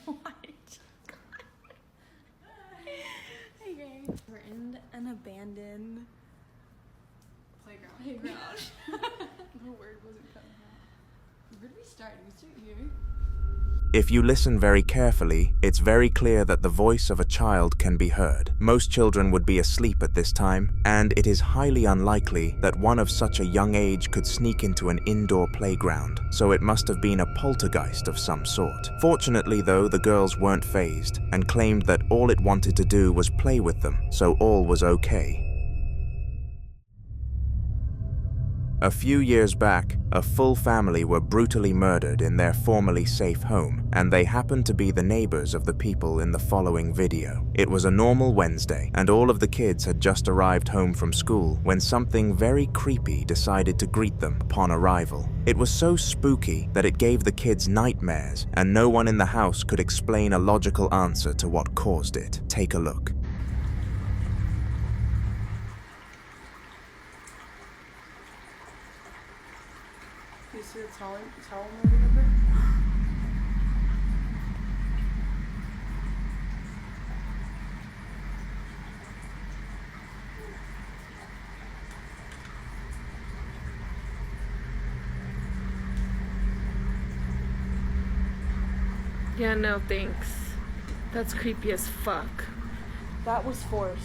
What? Okay. We're in an abandoned playground. The word wasn't coming out. Where did we start? Did we start here? If you listen very carefully, it's very clear that the voice of a child can be heard. Most children would be asleep at this time, and it is highly unlikely that one of such a young age could sneak into an indoor playground, so it must have been a poltergeist of some sort. Fortunately though, the girls weren't fazed, and claimed that all it wanted to do was play with them, so all was okay. A few years back, a full family were brutally murdered in their formerly safe home, and they happened to be the neighbors of the people in the following video. It was a normal Wednesday, and all of the kids had just arrived home from school when something very creepy decided to greet them upon arrival. It was so spooky that it gave the kids nightmares, and no one in the house could explain a logical answer to what caused it. Take a look. You see the towel moving over? Yeah, no thanks. That's creepy as fuck. That was force.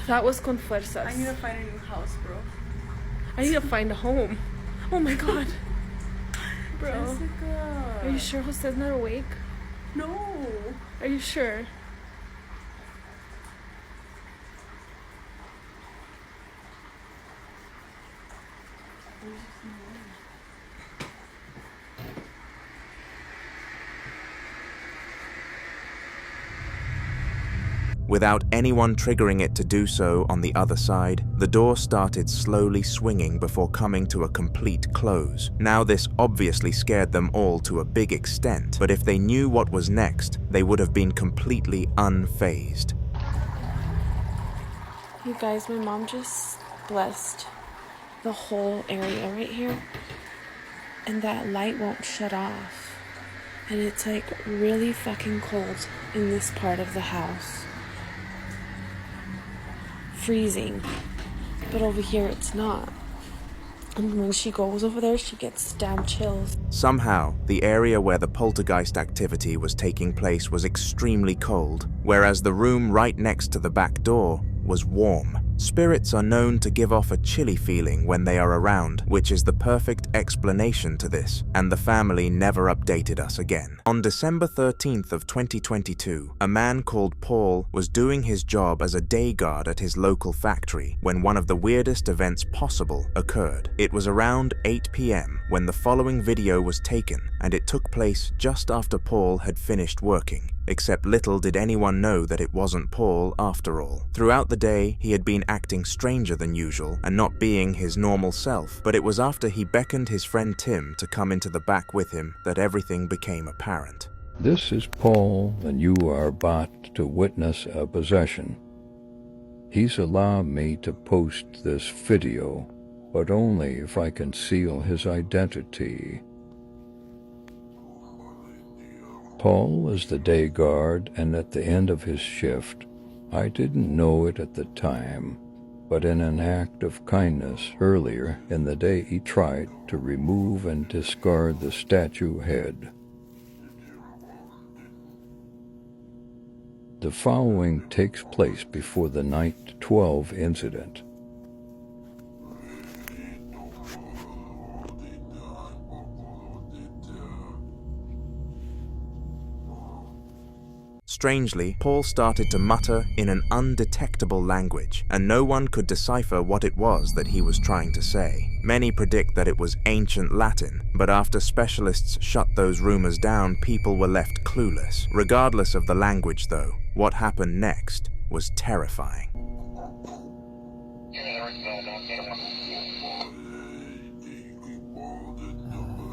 That was con fuerzas. I need to find a new house, bro. I need to find a home. Oh my god. Bro. Jessica. Are you sure Jose's not awake? No. Are you sure? Without anyone triggering it to do so on the other side, the door started slowly swinging before coming to a complete close. Now this obviously scared them all to a big extent, but if they knew what was next, they would have been completely unfazed. You guys, my mom just blessed the whole area right here, and that light won't shut off. And it's like really fucking cold in this part of the house. Freezing, but over here it's not. And when she goes over there, she gets damn chills. Somehow, the area where the poltergeist activity was taking place was extremely cold, whereas the room right next to the back door was warm. Spirits are known to give off a chilly feeling when they are around, which is the perfect explanation to this, and the family never updated us again. On December 13th of 2022, a man called Paul was doing his job as a day guard at his local factory when one of the weirdest events possible occurred. It was around 8 p.m. when the following video was taken, and it took place just after Paul had finished working. Except little did anyone know that it wasn't Paul after all. Throughout the day, he had been acting stranger than usual and not being his normal self, but it was after he beckoned his friend Tim to come into the back with him that everything became apparent. This is Paul, and you are about to witness a possession. He's allowed me to post this video, but only if I can seal his identity. Paul was the day guard, and at the end of his shift, I didn't know it at the time, but in an act of kindness earlier in the day he tried to remove and discard the statue head. The following takes place before the Night 12 incident. Strangely, Paul started to mutter in an undetectable language, and no one could decipher what it was that he was trying to say. Many predict that it was ancient Latin, but after specialists shut those rumors down, people were left clueless. Regardless of the language though, what happened next was terrifying.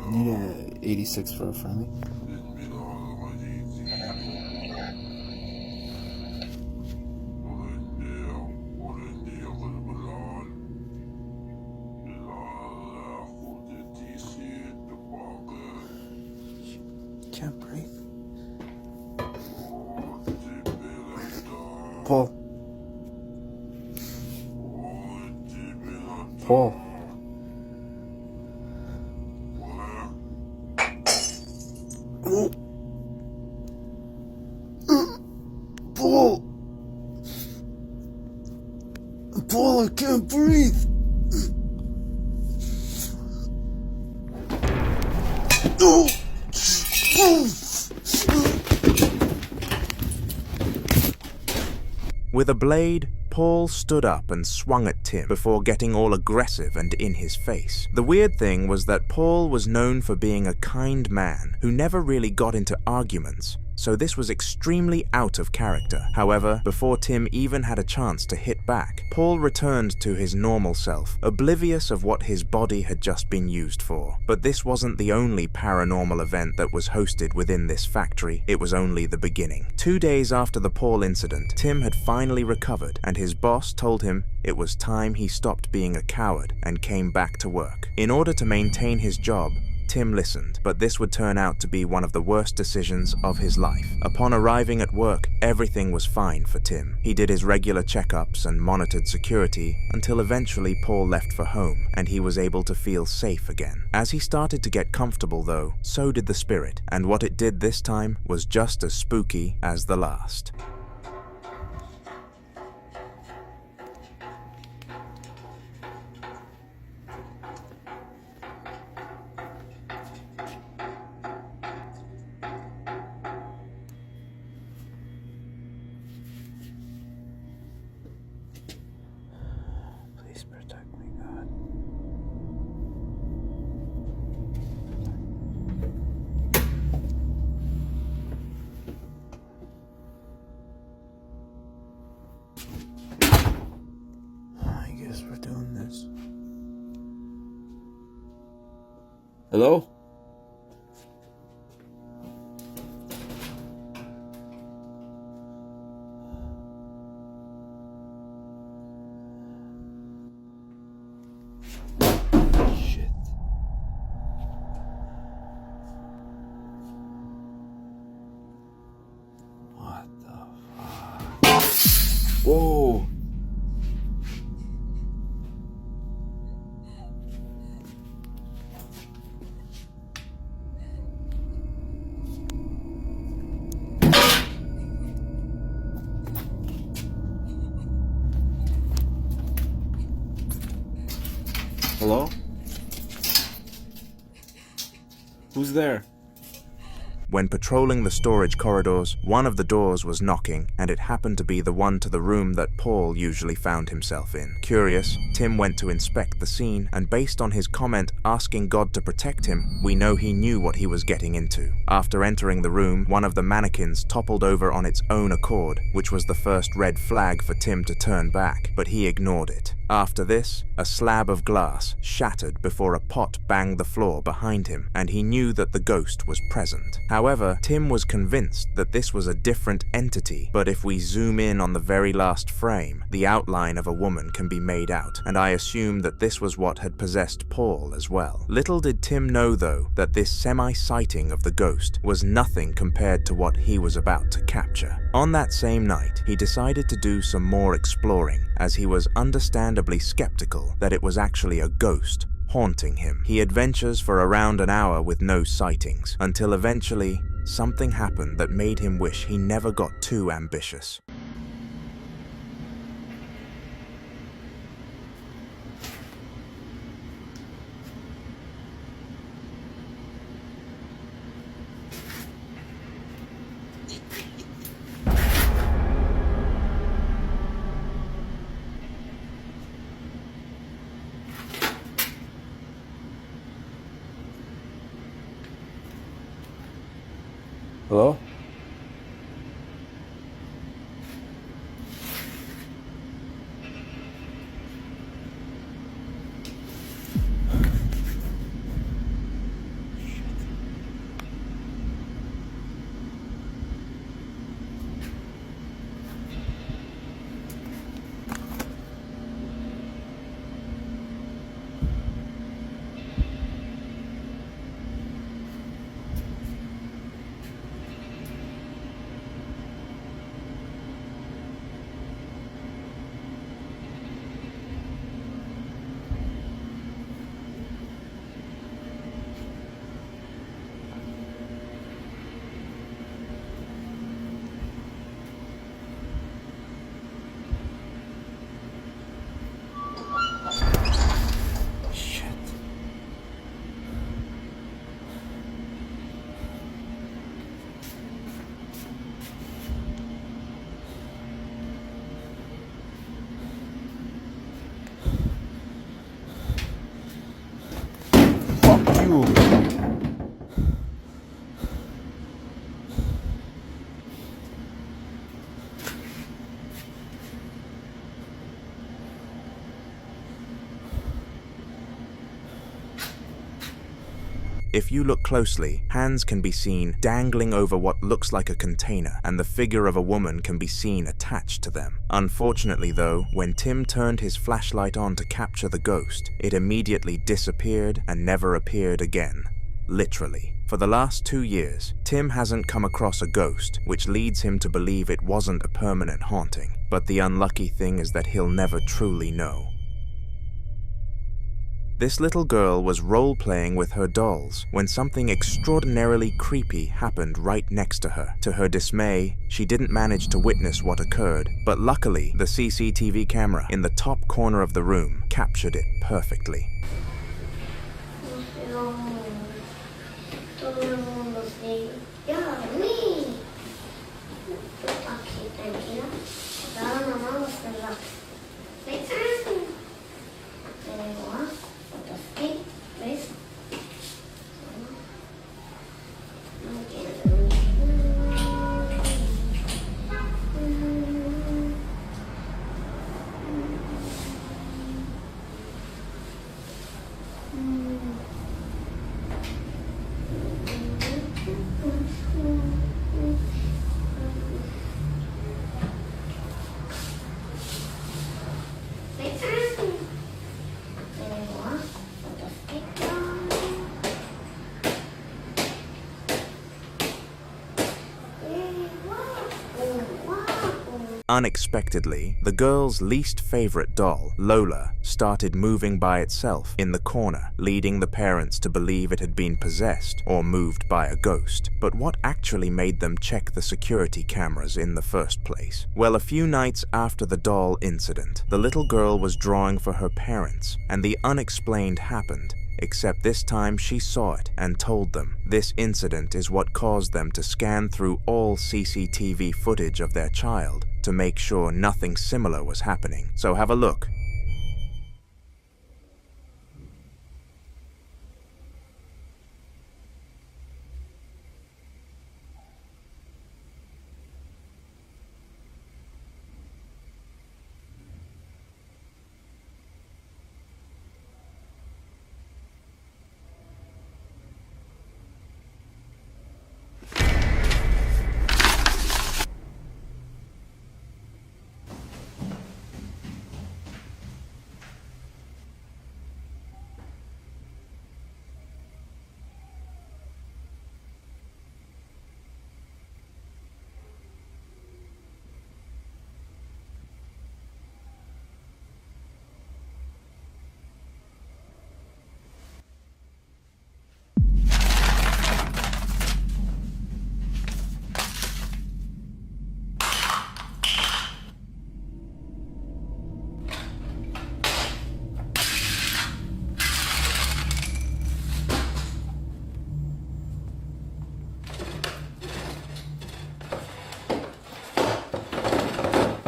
I need a 86 for a friendly. Can't breathe. Paul. Paul. Paul. Paul, I can't breathe. Oh. With a blade, Paul stood up and swung at Tim before getting all aggressive and in his face. The weird thing was that Paul was known for being a kind man who never really got into arguments, so this was extremely out of character. However, before Tim even had a chance to hit back, Paul returned to his normal self, oblivious of what his body had just been used for. But this wasn't the only paranormal event that was hosted within this factory. It was only the beginning. 2 days after the Paul incident, Tim had finally recovered, and his boss told him it was time he stopped being a coward and came back to work. In order to maintain his job, Tim listened, but this would turn out to be one of the worst decisions of his life. Upon arriving at work, everything was fine for Tim. He did his regular checkups and monitored security until eventually Paul left for home and he was able to feel safe again. As he started to get comfortable though, so did the spirit, and what it did this time was just as spooky as the last. We're doing this. Hello? Shit. What the fuck? Whoa! Hello? Who's there? When patrolling the storage corridors, one of the doors was knocking, and it happened to be the one to the room that Paul usually found himself in. Curious, Tim went to inspect the scene, and based on his comment asking God to protect him, we know he knew what he was getting into. After entering the room, one of the mannequins toppled over on its own accord, which was the first red flag for Tim to turn back, but he ignored it. After this, a slab of glass shattered before a pot banged the floor behind him, and he knew that the ghost was present. However, Tim was convinced that this was a different entity, but if we zoom in on the very last frame, the outline of a woman can be made out, and I assume that this was what had possessed Paul as well. Little did Tim know, though, that this semi-sighting of the ghost was nothing compared to what he was about to capture. On that same night, he decided to do some more exploring, as he was understandably skeptical that it was actually a ghost haunting him. He adventures for around an hour with no sightings, until eventually something happened that made him wish he never got too ambitious. Hello? If you look closely, hands can be seen dangling over what looks like a container, and the figure of a woman can be seen attached to them. Unfortunately though, when Tim turned his flashlight on to capture the ghost, it immediately disappeared and never appeared again. Literally. For the last 2 years, Tim hasn't come across a ghost, which leads him to believe it wasn't a permanent haunting. But the unlucky thing is that he'll never truly know. This little girl was role-playing with her dolls when something extraordinarily creepy happened right next to her. To her dismay, she didn't manage to witness what occurred, but luckily, the CCTV camera in the top corner of the room captured it perfectly. Unexpectedly, the girl's least favorite doll, Lola, started moving by itself in the corner, leading the parents to believe it had been possessed or moved by a ghost. But what actually made them check the security cameras in the first place? Well, a few nights after the doll incident, the little girl was drawing for her parents, and the unexplained happened. Except this time she saw it and told them. This incident is what caused them to scan through all CCTV footage of their child to make sure nothing similar was happening. So have a look.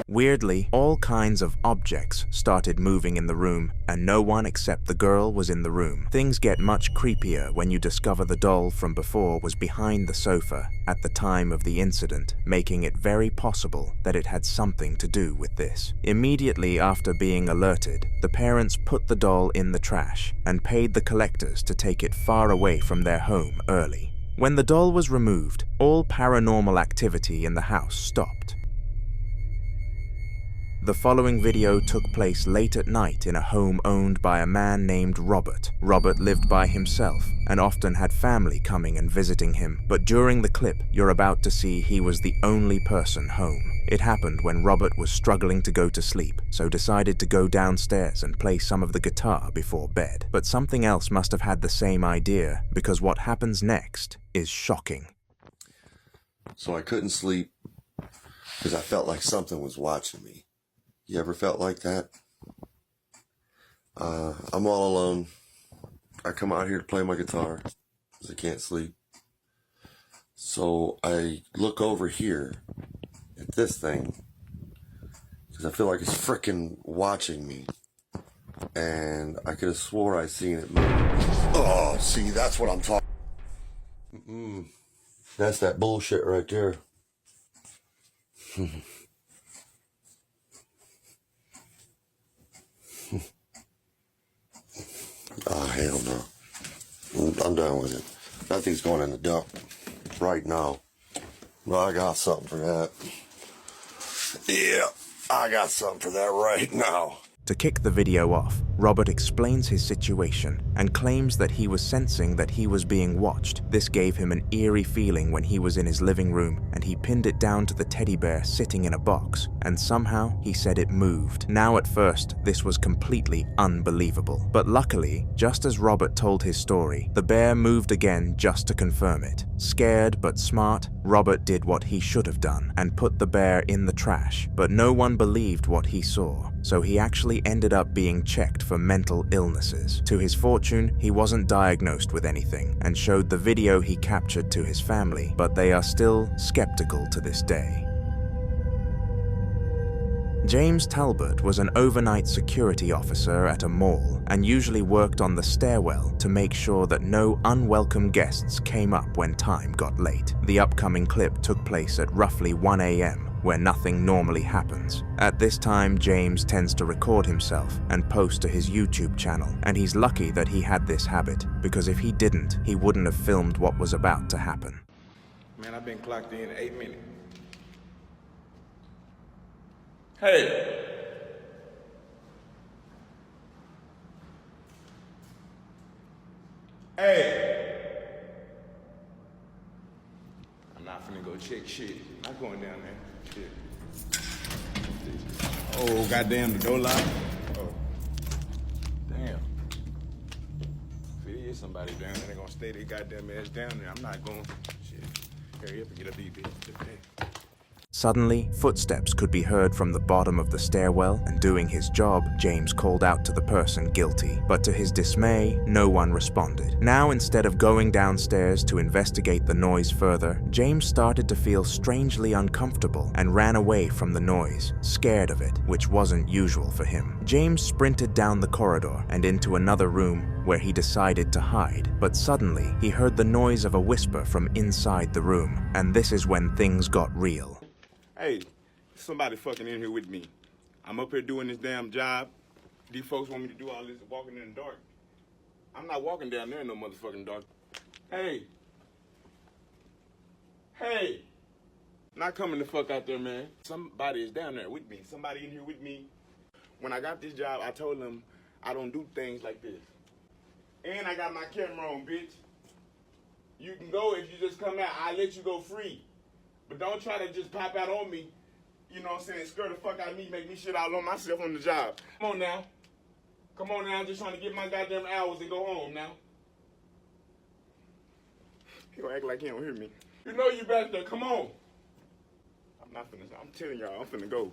Weirdly, all kinds of objects started moving in the room, and no one except the girl was in the room. Things get much creepier when you discover the doll from before was behind the sofa at the time of the incident, making it very possible that it had something to do with this. Immediately after being alerted, the parents put the doll in the trash and paid the collectors to take it far away from their home early. When the doll was removed, all paranormal activity in the house stopped. The following video took place late at night in a home owned by a man named Robert. Robert lived by himself and often had family coming and visiting him, but during the clip you're about to see he was the only person home. It happened when Robert was struggling to go to sleep, so decided to go downstairs and play some of the guitar before bed. But something else must have had the same idea, because what happens next is shocking. So I couldn't sleep because I felt like something was watching me. You ever felt like that? I'm all alone. I come out here to play my guitar because I can't sleep. So I look over here at this thing because I feel like it's freaking watching me. And I could have swore I seen it move. Oh, see, that's what I'm talking. That's that bullshit right there. Oh, hell no. I'm done with it. That thing's going in the dump right now. Well, I got something for that. Yeah, I got something for that right now. To kick the video off, Robert explains his situation and claims that he was sensing that he was being watched. This gave him an eerie feeling when he was in his living room and he pinned it down to the teddy bear sitting in a box, and somehow he said it moved. Now at first, this was completely unbelievable. But luckily, just as Robert told his story, the bear moved again just to confirm it. Scared but smart, Robert did what he should have done and put the bear in the trash, but no one believed what he saw, so he actually ended up being checked for mental illnesses. To his fortune, he wasn't diagnosed with anything and showed the video he captured to his family, but they are still skeptical to this day. James Talbot was an overnight security officer at a mall and usually worked on the stairwell to make sure that no unwelcome guests came up when time got late. The upcoming clip took place at roughly 1 a.m., where nothing normally happens. At this time, James tends to record himself and post to his YouTube channel, and he's lucky that he had this habit, because if he didn't, he wouldn't have filmed what was about to happen. Man, I've been clocked in 8 minutes. Hey! Hey! I'm not finna go check shit. I'm going down there. Shit. Oh, goddamn, the door locked. Oh. Damn. If it is somebody down there, they're gonna stay their goddamn ass down there. I'm not going. Shit. Hurry up and get up these bitches. Suddenly, footsteps could be heard from the bottom of the stairwell, and doing his job, James called out to the person guilty. But to his dismay, no one responded. Now, instead of going downstairs to investigate the noise further, James started to feel strangely uncomfortable and ran away from the noise, scared of it, which wasn't usual for him. James sprinted down the corridor and into another room where he decided to hide. But suddenly, he heard the noise of a whisper from inside the room, and this is when things got real. Hey, somebody fucking in here with me. I'm up here doing this damn job. These folks want me to do all this walking in the dark. I'm not walking down there in no motherfucking dark. Hey. Hey. Not coming the fuck out there, man. Somebody is down there with me. Somebody in here with me. When I got this job, I told them I don't do things like this. And I got my camera on, bitch. You can go if you just come out. I'll let you go free. But don't try to just pop out on me, you know what I'm saying, scare the fuck out of me, make me shit all on myself on the job. Come on now. Come on now, I'm just trying to get my goddamn hours and go home now. He gonna act like he don't hear me. You know you back there, come on. I'm not finna, I'm telling y'all, I'm finna go.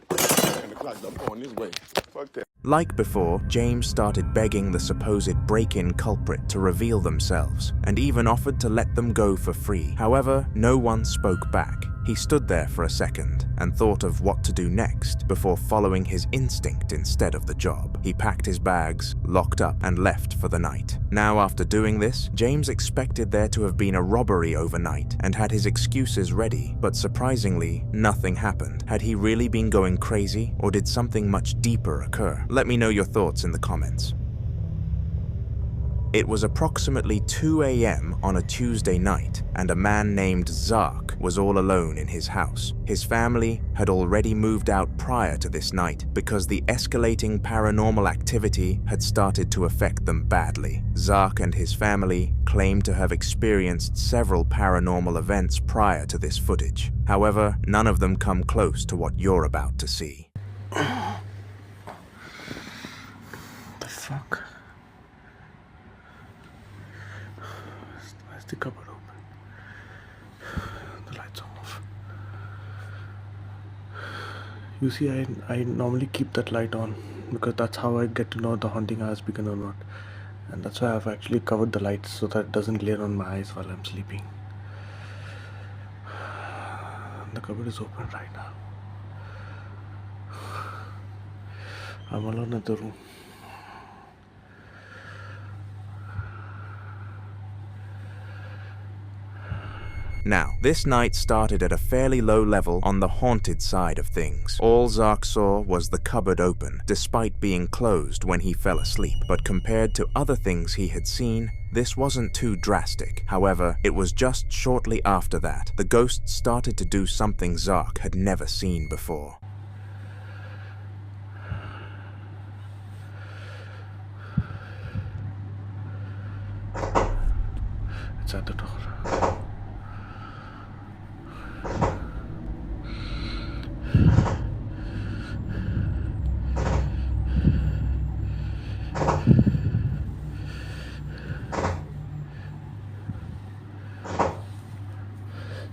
And the clock, I'm going this way. Fuck that. Like before, James started begging the supposed break-in culprit to reveal themselves, and even offered to let them go for free. However, no one spoke back. He stood there for a second and thought of what to do next before following his instinct instead of the job. He packed his bags, locked up, and left for the night. Now, after doing this, James expected there to have been a robbery overnight and had his excuses ready, but surprisingly, nothing happened. Had he really been going crazy, or did something much deeper occur? Let me know your thoughts in the comments. It was approximately 2 a.m. on a Tuesday night, and a man named Zark was all alone in his house. His family had already moved out prior to this night because the escalating paranormal activity had started to affect them badly. Zark and his family claimed to have experienced several paranormal events prior to this footage. However, none of them come close to what you're about to see. The fuck? Where's the cupboard open? The lights are off. You see, I normally keep that light on because that's how I get to know the haunting has begun or not. And that's why I've actually covered the lights so that it doesn't glare on my eyes while I'm sleeping. The cupboard is open right now. I'm alone in the room. Now, this night started at a fairly low level on the haunted side of things. All Zark saw was the cupboard open, despite being closed when he fell asleep. But compared to other things he had seen, this wasn't too drastic. However, it was just shortly after that the ghost started to do something Zark had never seen before. It's at the door.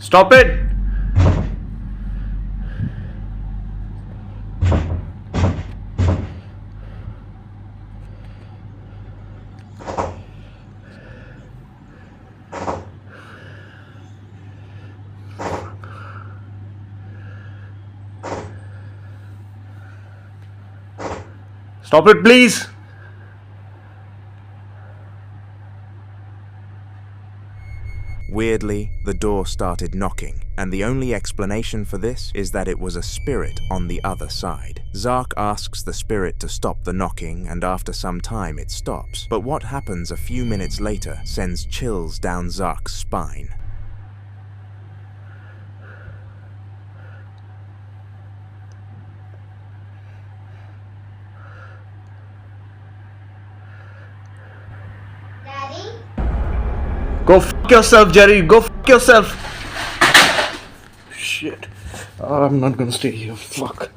Stop it! Stop it, please! Weirdly, the door started knocking, and the only explanation for this is that it was a spirit on the other side. Zark asks the spirit to stop the knocking, and after some time it stops. But what happens a few minutes later sends chills down Zark's spine. Go fuck yourself, Jerry. Go fuck yourself. Shit. I'm not gonna stay here. Fuck.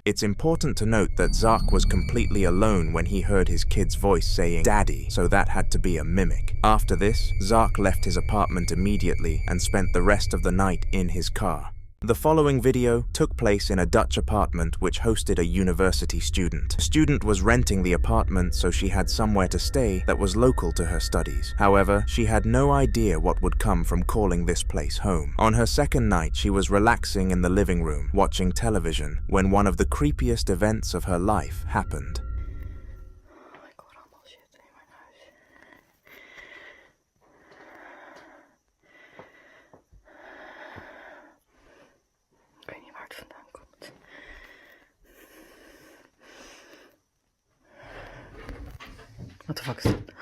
It's important to note that Zark was completely alone when he heard his kid's voice saying "Daddy," so that had to be a mimic. After this, Zark left his apartment immediately and spent the rest of the night in his car. The following video took place in a Dutch apartment which hosted a university student. The student was renting the apartment so she had somewhere to stay that was local to her studies. However, she had no idea what would come from calling this place home. On her second night, she was relaxing in the living room, watching television, when one of the creepiest events of her life happened. What the fuck is that?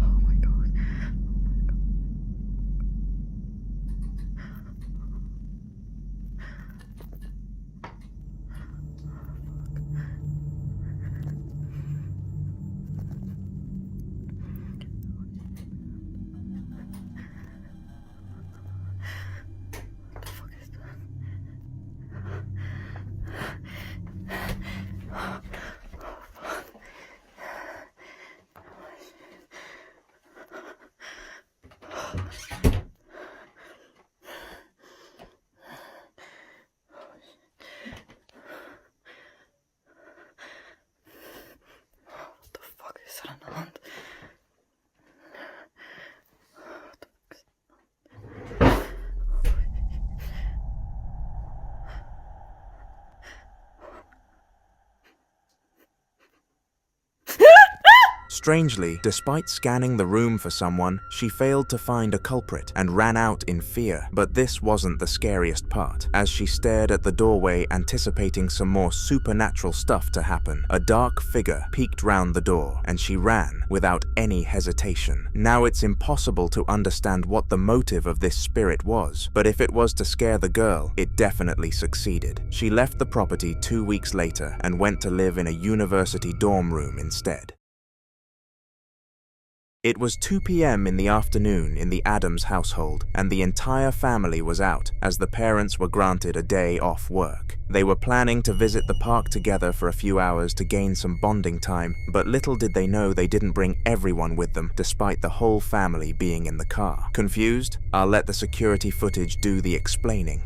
Oh my god. Strangely, despite scanning the room for someone, she failed to find a culprit and ran out in fear. But this wasn't the scariest part. As she stared at the doorway anticipating some more supernatural stuff to happen, a dark figure peeked round the door and she ran without any hesitation. Now it's impossible to understand what the motive of this spirit was, but if it was to scare the girl, it definitely succeeded. She left the property 2 weeks later and went to live in a university dorm room instead. It was 2 p.m. in the afternoon in the Adams household, and the entire family was out, as the parents were granted a day off work. They were planning to visit the park together for a few hours to gain some bonding time, but little did they know they didn't bring everyone with them, despite the whole family being in the car. Confused? I'll let the security footage do the explaining.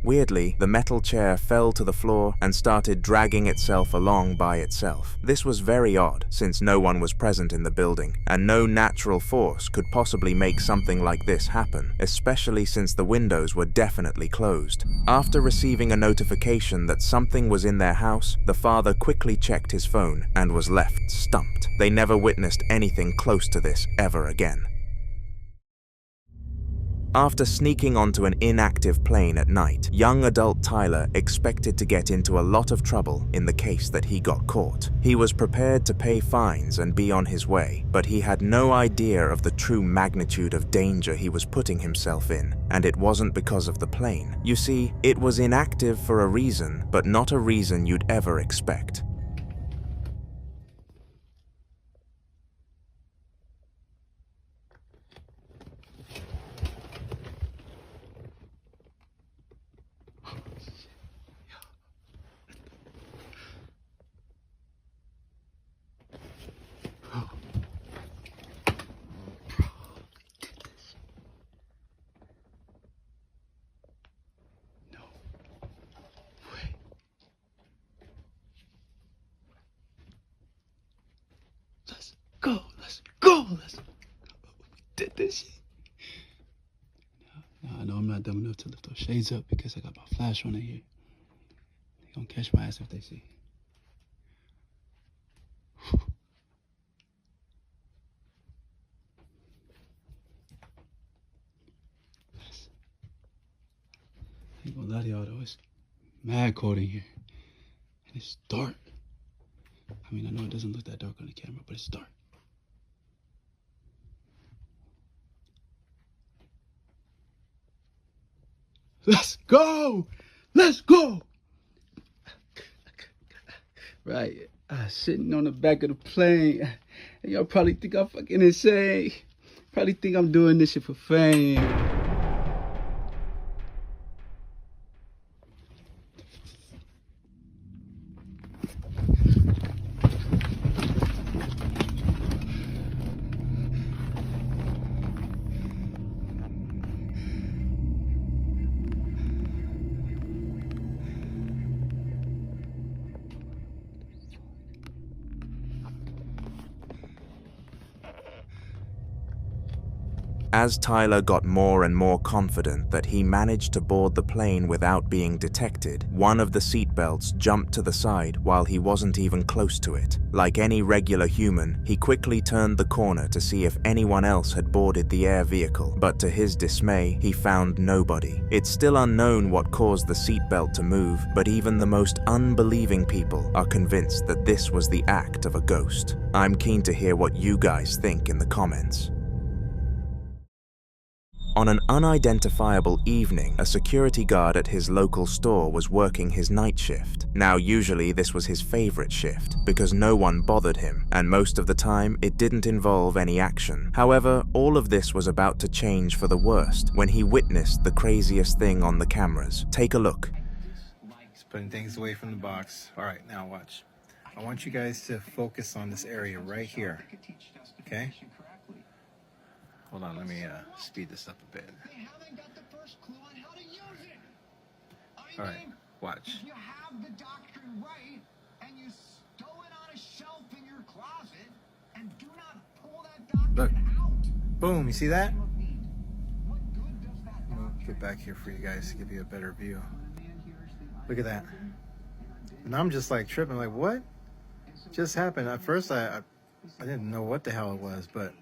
Weirdly, the metal chair fell to the floor and started dragging itself along by itself. This was very odd, since no one was present in the building, and no natural force could possibly make something like this happen, especially since the windows were definitely closed. After receiving a notification that something was in their house, the father quickly checked his phone and was left stumped. They never witnessed anything close to this ever again. After sneaking onto an inactive plane at night, young adult Tyler expected to get into a lot of trouble in the case that he got caught. He was prepared to pay fines and be on his way, but he had no idea of the true magnitude of danger he was putting himself in, and it wasn't because of the plane. You see, it was inactive for a reason, but not a reason you'd ever expect. Let's go. We did this shit. No, I know I'm not dumb enough to lift those shades up because I got my flash on in here. They gonna catch my ass if they see. I ain't gonna lie to y'all though, it's mad cold in here. And it's dark. I mean, I know it doesn't look that dark on the camera, but it's dark. Let's go! Let's go! Right, sitting on the back of the plane. And y'all probably think I'm fucking insane. Probably think I'm doing this shit for fame. As Tyler got more and more confident that he managed to board the plane without being detected, one of the seatbelts jumped to the side while he wasn't even close to it. Like any regular human, he quickly turned the corner to see if anyone else had boarded the air vehicle, but to his dismay, he found nobody. It's still unknown what caused the seatbelt to move, but even the most unbelieving people are convinced that this was the act of a ghost. I'm keen to hear what you guys think in the comments. On an unidentifiable evening, a security guard at his local store was working his night shift. Now, usually this was his favorite shift, because no one bothered him, and most of the time it didn't involve any action. However, all of this was about to change for the worst when he witnessed the craziest thing on the cameras. Take a look. He's putting things away from the box. All right, now watch. I want you guys to focus on this area right here, okay? Hold on, let me speed this up a bit. All right, watch. If you have the doctrine right and you stow it on a shelf in your closet and do not pull that doctrine out. Boom, you see that? I'll get back here for you guys to give you a better view. Look at that. And I'm just like tripping, like what just happened? At first I didn't know what the hell it was, but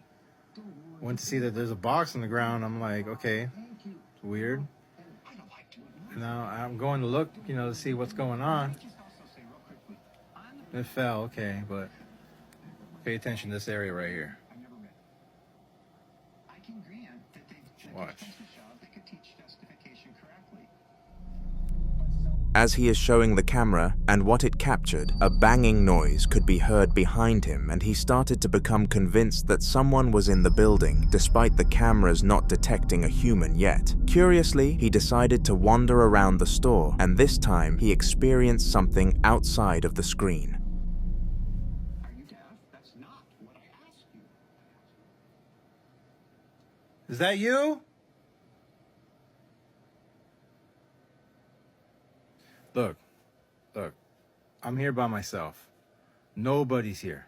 went to see that there's a box on the ground. I'm like, okay, it's weird. Now I'm going to look, to see what's going on. It fell, okay, but pay attention to this area right here. Watch. As he is showing the camera and what it captured, a banging noise could be heard behind him, and he started to become convinced that someone was in the building, despite the cameras not detecting a human yet. Curiously, he decided to wander around the store, and this time he experienced something outside of the screen. Is that you? Look, I'm here by myself. Nobody's here.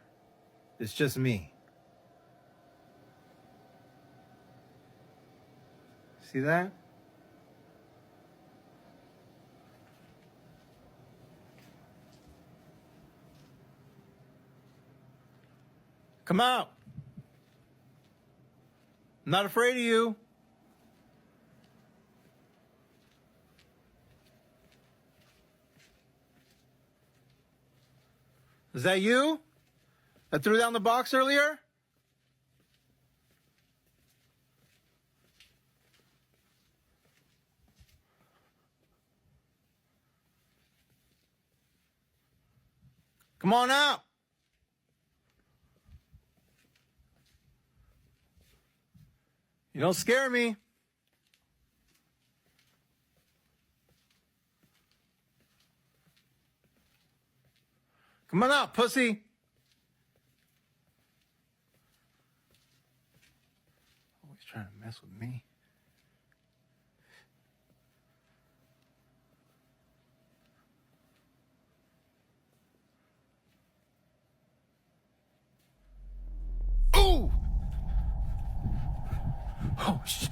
It's just me. See that? Come out. I'm not afraid of you. Is that you? I threw down the box earlier? Come on out. You don't scare me. Come on out, pussy. Always trying to mess with me. Ooh! Oh, shit.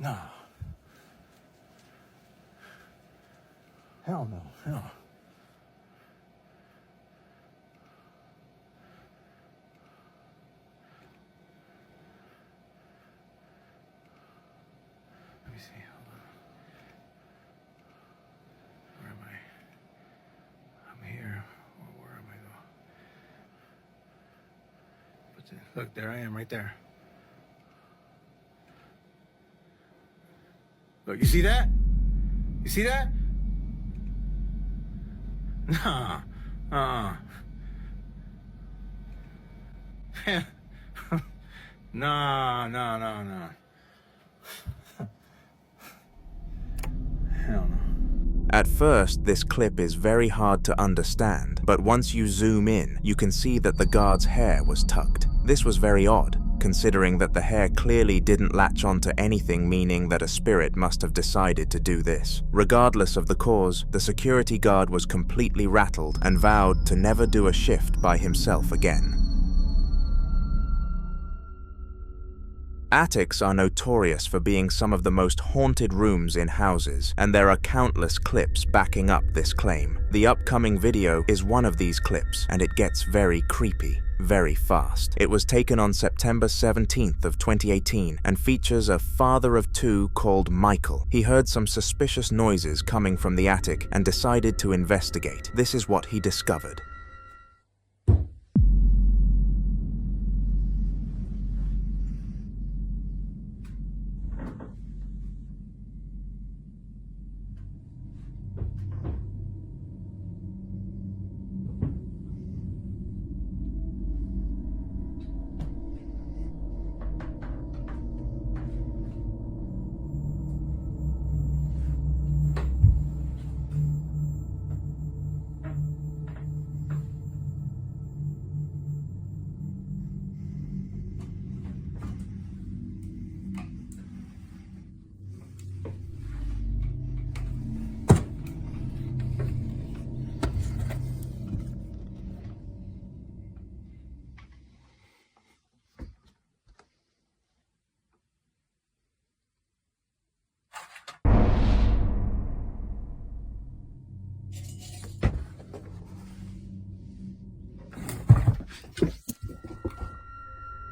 No. Hell no. Hell. Let me see. Hold on. Where am I? I'm here. Where am I going? Look, there I am, right there. Look, you see that? You see that? Nah. Nah. Nah. Hell no. At first, this clip is very hard to understand, but once you zoom in, you can see that the guard's hair was tucked. This was very odd, considering that the hair clearly didn't latch onto anything, meaning that a spirit must have decided to do this. Regardless of the cause, the security guard was completely rattled and vowed to never do a shift by himself again. Attics are notorious for being some of the most haunted rooms in houses, and there are countless clips backing up this claim. The upcoming video is one of these clips, and it gets very creepy very fast. It was taken on September 17th of 2018 and features a father of two called Michael. He heard some suspicious noises coming from the attic and decided to investigate. This is what he discovered.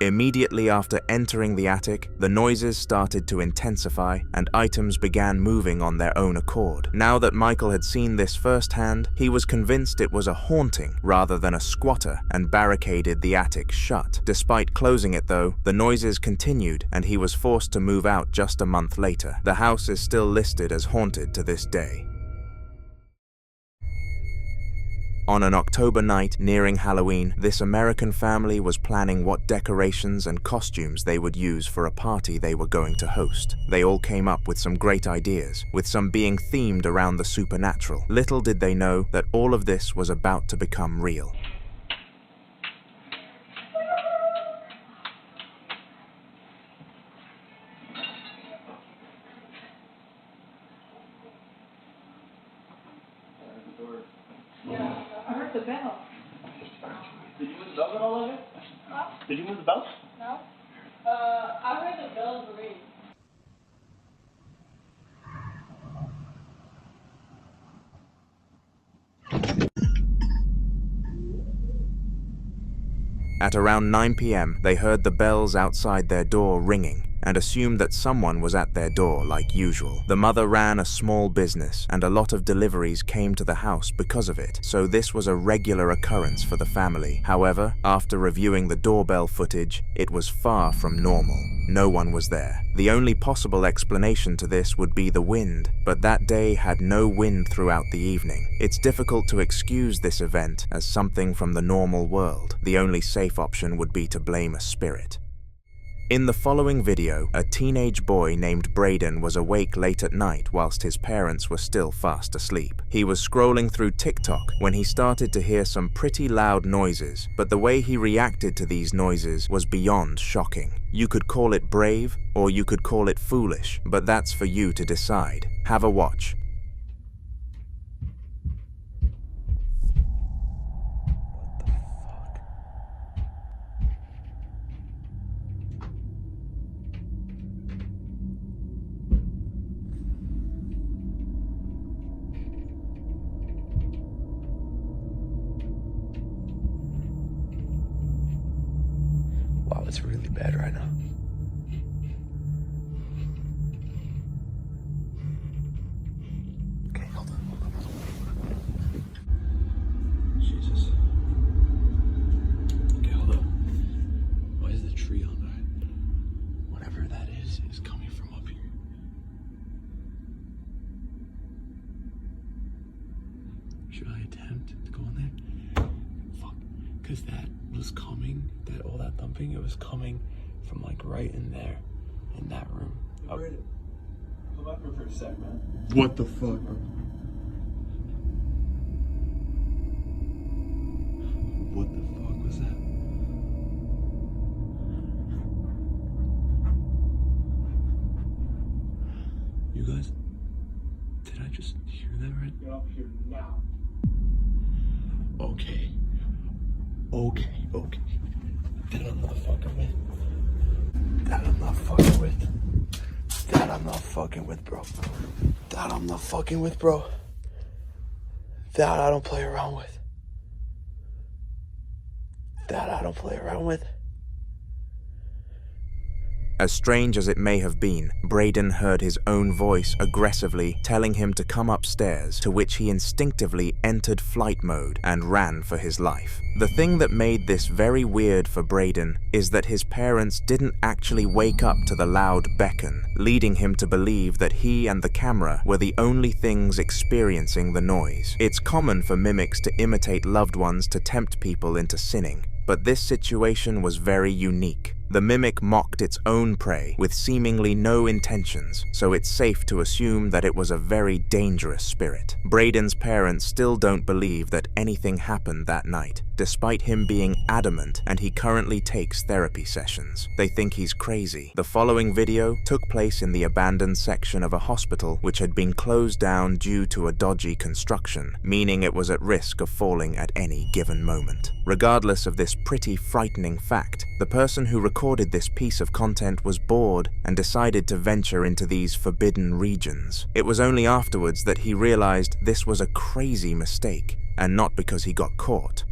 Immediately after entering the attic, the noises started to intensify and items began moving on their own accord. Now that Michael had seen this firsthand, he was convinced it was a haunting rather than a squatter and barricaded the attic shut. Despite closing it though, the noises continued and he was forced to move out just a month later. The house is still listed as haunted to this day. On an October night nearing Halloween, this American family was planning what decorations and costumes they would use for a party they were going to host. They all came up with some great ideas, with some being themed around the supernatural. Little did they know that all of this was about to become real. Yeah, I heard the bell. Did you move the bells at all of it? Huh? Did you move the bells? No. I heard the bells ring. At around 9 p.m., they heard the bells outside their door ringing and assumed that someone was at their door like usual. The mother ran a small business, and a lot of deliveries came to the house because of it, so this was a regular occurrence for the family. However, after reviewing the doorbell footage, it was far from normal. No one was there. The only possible explanation to this would be the wind, but that day had no wind throughout the evening. It's difficult to excuse this event as something from the normal world. The only safe option would be to blame a spirit. In the following video, a teenage boy named Braden was awake late at night whilst his parents were still fast asleep. He was scrolling through TikTok when he started to hear some pretty loud noises, but the way he reacted to these noises was beyond shocking. You could call it brave, or you could call it foolish, but that's for you to decide. Have a watch. Wow, it's really bad right now. Okay, hold on. Jesus. Okay, hold up. Why is the tree on that? Whatever that is coming from up here. Should I attempt to go in there? Fuck. Because that was coming, all that thumping, it was coming from like right in there, in that room. Come back here for a sec, man. What the fuck, bro? What the fuck was that? You guys, did I just hear that right? Get up here now. Okay. That I'm not fucking with. That I'm not fucking with. That I'm not fucking with, bro. That I'm not fucking with, bro. That I don't play around with. That I don't play around with. As strange as it may have been, Braden heard his own voice aggressively telling him to come upstairs, to which he instinctively entered flight mode and ran for his life. The thing that made this very weird for Braden is that his parents didn't actually wake up to the loud beckon, leading him to believe that he and the camera were the only things experiencing the noise. It's common for mimics to imitate loved ones to tempt people into sinning, but this situation was very unique. The mimic mocked its own prey with seemingly no intentions, so it's safe to assume that it was a very dangerous spirit. Braden's parents still don't believe that anything happened that night, despite him being adamant, and he currently takes therapy sessions. They think he's crazy. The following video took place in the abandoned section of a hospital which had been closed down due to a dodgy construction, meaning it was at risk of falling at any given moment. Regardless of this pretty frightening fact, the person who recorded this piece of content was bored and decided to venture into these forbidden regions. It was only afterwards that he realized this was a crazy mistake, and not because he got caught.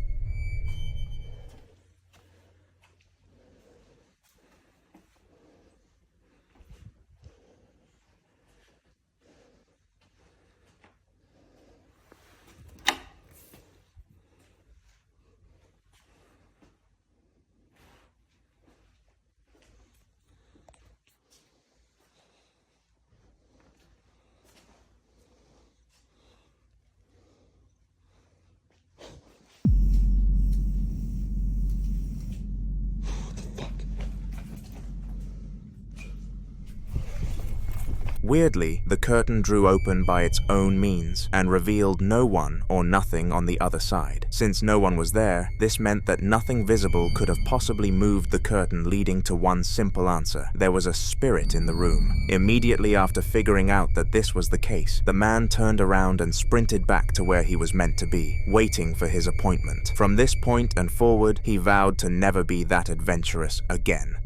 Weirdly, the curtain drew open by its own means and revealed no one or nothing on the other side. Since no one was there, this meant that nothing visible could have possibly moved the curtain, leading to one simple answer. There was a spirit in the room. Immediately after figuring out that this was the case, the man turned around and sprinted back to where he was meant to be, waiting for his appointment. From this point and forward, he vowed to never be that adventurous again.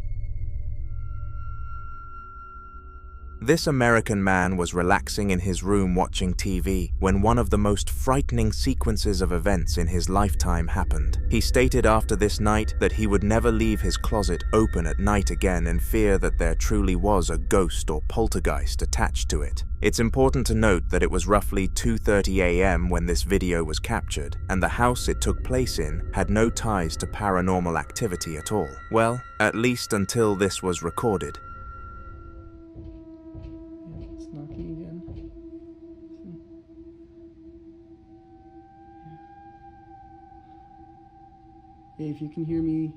This American man was relaxing in his room watching TV when one of the most frightening sequences of events in his lifetime happened. He stated after this night that he would never leave his closet open at night again in fear that there truly was a ghost or poltergeist attached to it. It's important to note that it was roughly 2:30 a.m. when this video was captured, and the house it took place in had no ties to paranormal activity at all. Well, at least until this was recorded. Knocking again. Hey, if you can hear me,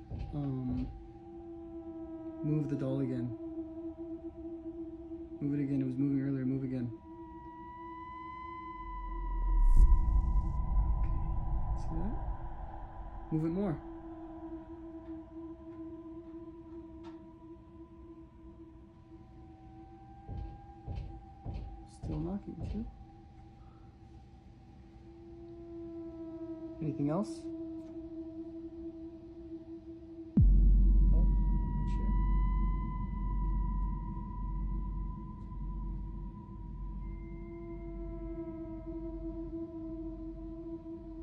move the doll again. Move it again. It was moving earlier. Move again. Okay. See that? Move it more. Still knocking, too. Anything else? Oh, my chair.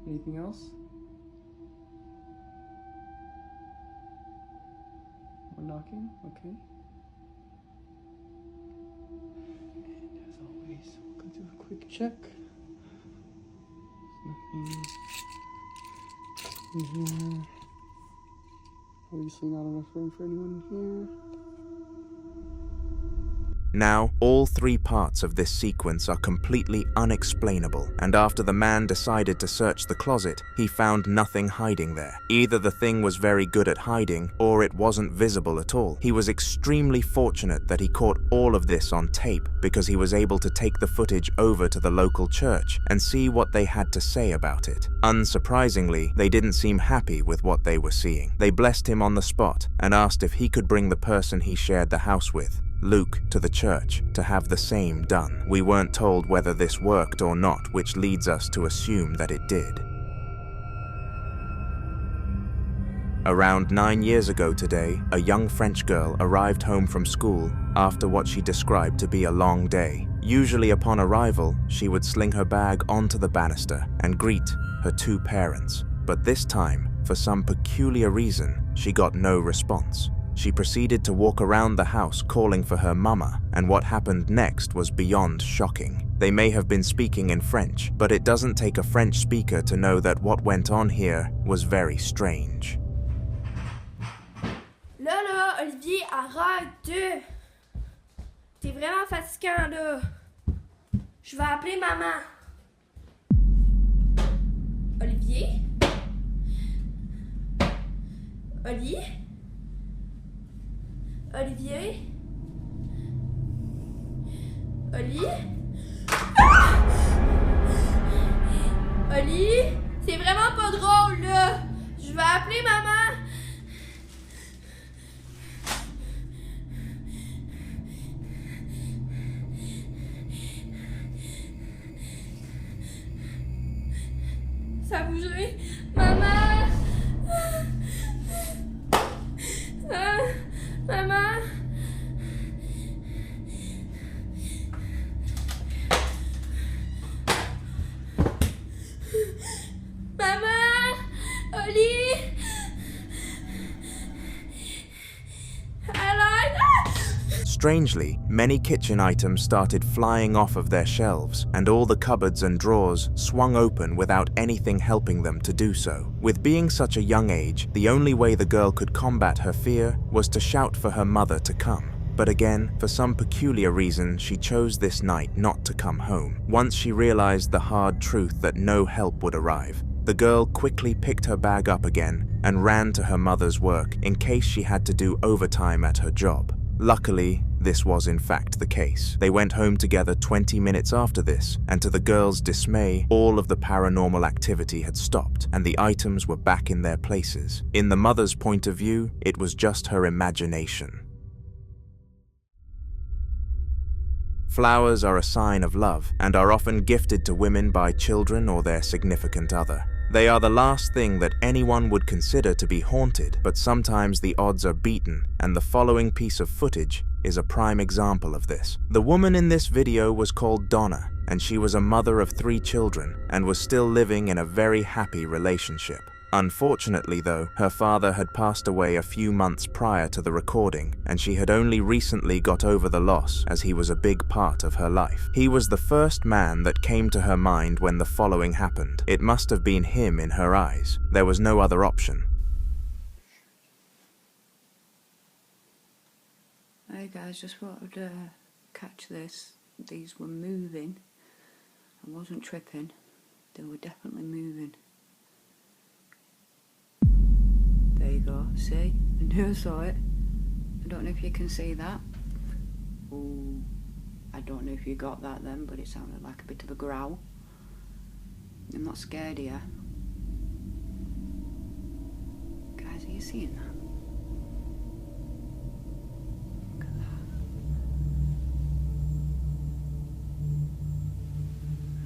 Anything else? More knocking, okay. We'll do a quick check. Nothing in here. Obviously not enough room for anyone here. Now, all three parts of this sequence are completely unexplainable, and after the man decided to search the closet, he found nothing hiding there. Either the thing was very good at hiding, or it wasn't visible at all. He was extremely fortunate that he caught all of this on tape, because he was able to take the footage over to the local church and see what they had to say about it. Unsurprisingly, they didn't seem happy with what they were seeing. They blessed him on the spot and asked if he could bring the person he shared the house with, Luke, to the church to have the same done. We weren't told whether this worked or not, which leads us to assume that it did. Around 9 years ago today, a young French girl arrived home from school after what she described to be a long day. Usually upon arrival, she would sling her bag onto the banister and greet her two parents. But this time, for some peculiar reason, she got no response. She proceeded to walk around the house calling for her mama, and what happened next was beyond shocking. They may have been speaking in French, but it doesn't take a French speaker to know that what went on here was very strange. Là, Olivier, arrête! T'es vraiment fatigant, là. Je vais appeler maman. Olivier? Olivier? Olivier? Oli? Ah! Oli? C'est vraiment pas drôle, là. Je vais appeler maman. Ça a bougé. Maman! Maman! Maman! Oli! Strangely, many kitchen items started flying off of their shelves, and all the cupboards and drawers swung open without anything helping them to do so. With being such a young age, the only way the girl could combat her fear was to shout for her mother to come. But again, for some peculiar reason, she chose this night not to come home. Once she realized the hard truth that no help would arrive, the girl quickly picked her bag up again and ran to her mother's work in case she had to do overtime at her job. Luckily, this was in fact the case. They went home together 20 minutes after this, and to the girls' dismay, all of the paranormal activity had stopped, and the items were back in their places. In the mother's point of view, it was just her imagination. Flowers are a sign of love, and are often gifted to women by children or their significant other. They are the last thing that anyone would consider to be haunted, but sometimes the odds are beaten, and the following piece of footage is a prime example of this. The woman in this video was called Donna, and she was a mother of 3 children, and was still living in a very happy relationship. Unfortunately though, her father had passed away a few months prior to the recording, and she had only recently got over the loss, as he was a big part of her life. He was the first man that came to her mind when the following happened. It must have been him in her eyes. There was no other option. Hey guys, just thought I'd catch this. These were moving. I wasn't tripping. They were definitely moving. There you go, see? I knew I saw it. I don't know if you can see that. Ooh, I don't know if you got that then, but it sounded like a bit of a growl. I'm not scared of you. Guys, are you seeing that? Look at that.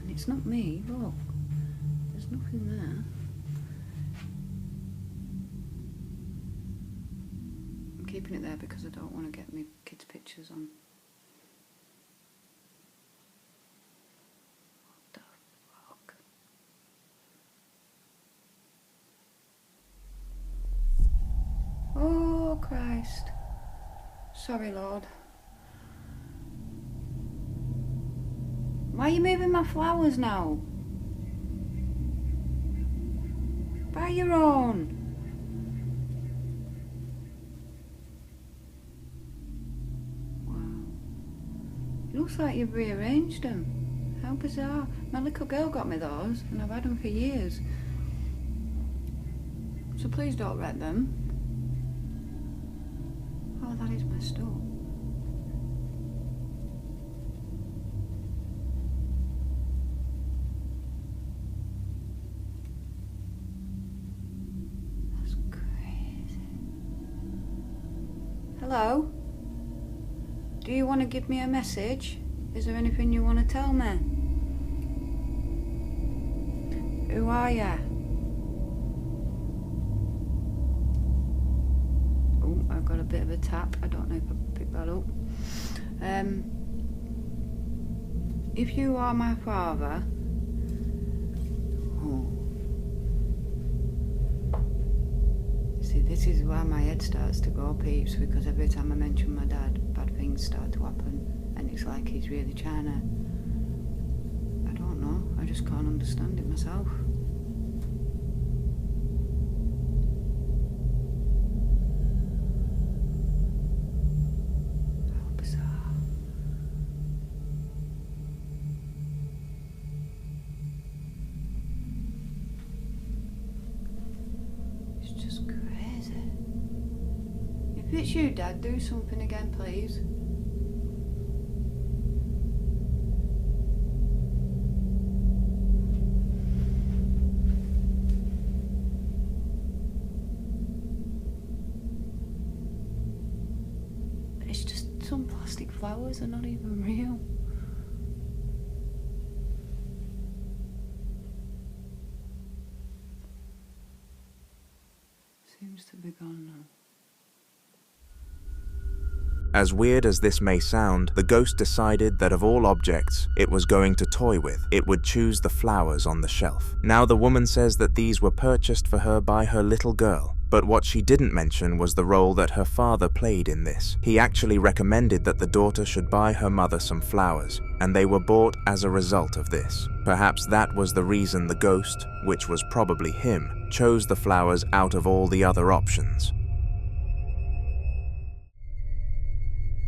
And it's not me, look. There's nothing there. Keeping it there because I don't want to get my kids' pictures on. What the fuck? Oh Christ. Sorry, Lord. Why are you moving my flowers now? By your own. Looks like you've rearranged them. How bizarre. My little girl got me those, and I've had them for years. So please don't wreck them. Oh, that is messed up. That's crazy. Hello? Do you want to give me a message? Is there anything you want to tell me? Who are ya? Oh, I've got a bit of a tap. I don't know if I can pick that up. If you are my father... Oh. See, this is why my head starts to go peeps, because every time I mention my dad, bad things start to happen, and it's like he's really trying to... I don't know, I just can't understand it myself. How bizarre. It's just crazy. If it's you, Dad, do something again, please. It's just some plastic flowers, they're not even real. Seems to be gone now. As weird as this may sound, the ghost decided that of all objects it was going to toy with, it would choose the flowers on the shelf. Now the woman says that these were purchased for her by her little girl, but what she didn't mention was the role that her father played in this. He actually recommended that the daughter should buy her mother some flowers, and they were bought as a result of this. Perhaps that was the reason the ghost, which was probably him, chose the flowers out of all the other options.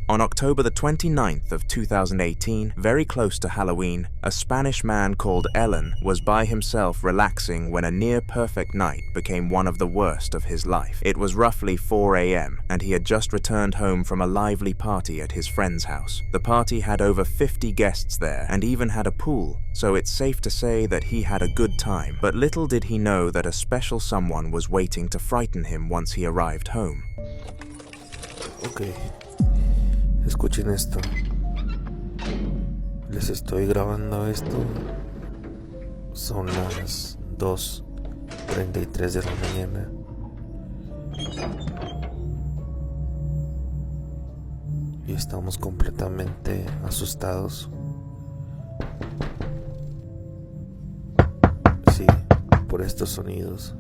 On October the 29th of 2018, very close to Halloween, a Spanish man called Ellen was by himself relaxing when a near-perfect night became one of the worst of his life. It was roughly 4 a.m., and he had just returned home from a lively party at his friend's house. The party had over 50 guests there, and even had a pool, so it's safe to say that he had a good time. But little did he know that a special someone was waiting to frighten him once he arrived home. Ok, escuchen esto. Les estoy grabando esto. Son las 2:33 de la mañana. Y estamos completamente asustados. Sí, por estos sonidos.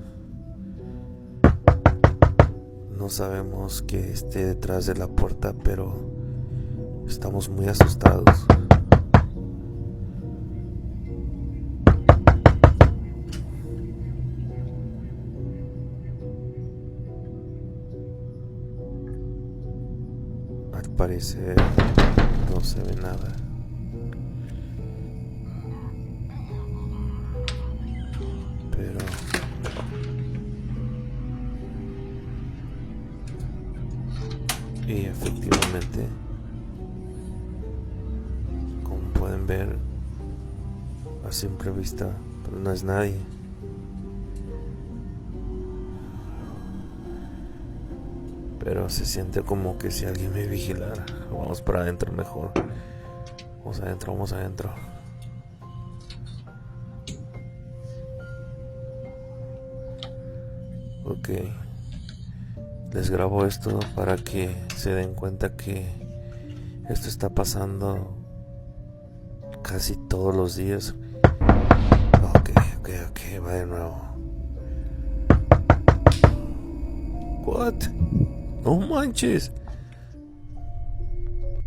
No sabemos qué esté detrás de la puerta, pero estamos muy asustados. Al parecer no se ve nada. Pero y efectivamente, como pueden ver a simple vista, pero no es nadie. Pero se siente como que si alguien me vigilara. Vamos para adentro mejor. Vamos adentro, vamos adentro. Ok. Les grabo esto para que se den cuenta que esto está pasando casi todos los días. Ok, va de nuevo. What? No manches.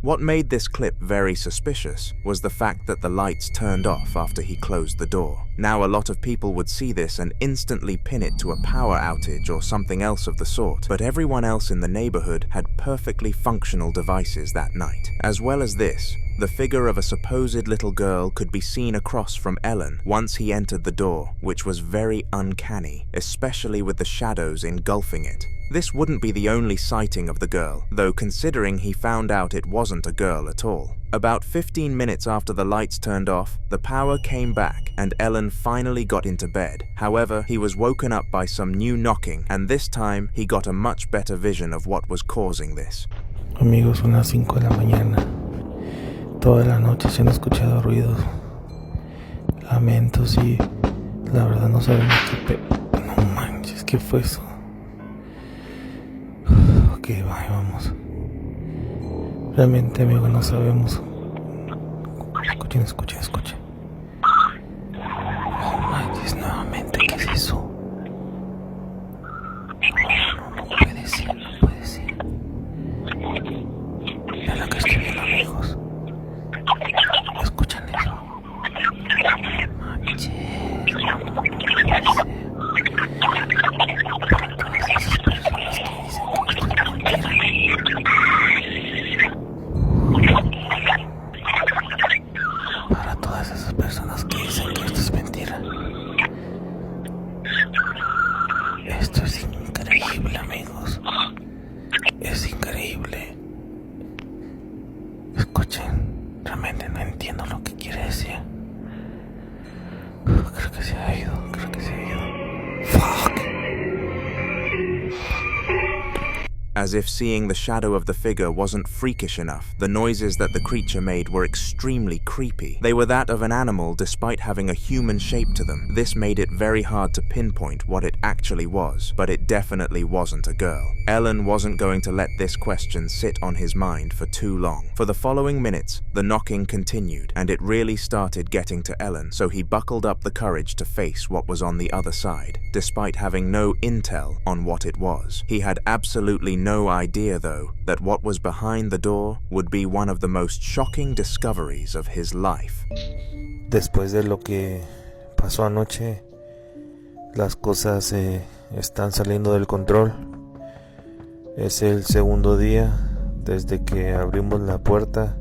What made this clip very suspicious was the fact that the lights turned off after he closed the door. Now a lot of people would see this and instantly pin it to a power outage or something else of the sort, but everyone else in the neighborhood had perfectly functional devices that night. As well as this, the figure of a supposed little girl could be seen across from Ellen once he entered the door, which was very uncanny, especially with the shadows engulfing it. This wouldn't be the only sighting of the girl, though considering he found out it wasn't a girl at all. About 15 minutes after the lights turned off, the power came back and Ellen finally got into bed. However, he was woken up by some new knocking, and this time he got a much better vision of what was causing this. Amigos, son las 5 de la mañana. Toda la noche se han escuchado ruidos, lamentos y la verdad no sabemos qué No manches, ¿qué fue eso? Ok, vamos. Realmente, amigo, no sabemos. Escuchen. No manches, nuevamente, ¿qué es eso? No puede ser. Es lo que estoy viendo, amigos. ¿Escuchan eso? Manches, no puede ser. Para todas esas personas que dicen que esto es mentira. Para todas esas personas que dicen que esto es mentira. Esto es increíble, amigos. Es increíble. Escuchen, realmente no entiendo lo que quiere decir. Creo que se ha ido. Fuck. As if seeing the shadow of the figure wasn't freakish enough, the noises that the creature made were extremely creepy. They were that of an animal despite having a human shape to them. This made it very hard to pinpoint what it actually was, but it definitely wasn't a girl. Ellen wasn't going to let this question sit on his mind for too long. For the following minutes, the knocking continued, and it really started getting to Ellen, so he buckled up the courage to face what was on the other side, despite having no intel on what it was. He had absolutely no idea, though, that what was behind the door would be one of the most shocking discoveries of his life. Después de lo que pasó anoche, las cosas están saliendo del control. Es el segundo día desde que abrimos la puerta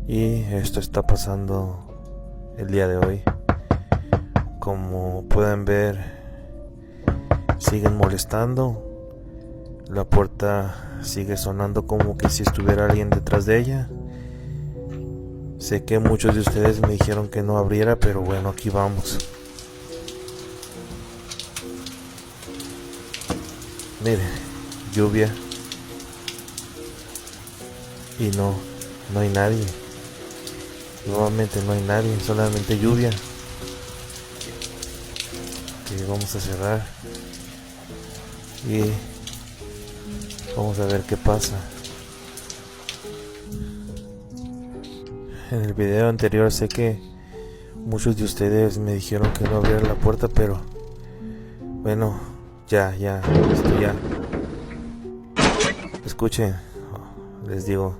y esto está pasando el día de hoy. Como pueden ver, siguen molestando. La puerta sigue sonando como que si estuviera alguien detrás de ella. Sé que muchos de ustedes me dijeron que no abriera, pero bueno, aquí vamos. Miren, lluvia. Y no hay nadie. Nuevamente no hay nadie, solamente lluvia. Y vamos a cerrar. Y vamos a ver qué pasa. En el video anterior sé que muchos de ustedes me dijeron que no abriera la puerta, pero bueno, ya. Escuchen, les digo,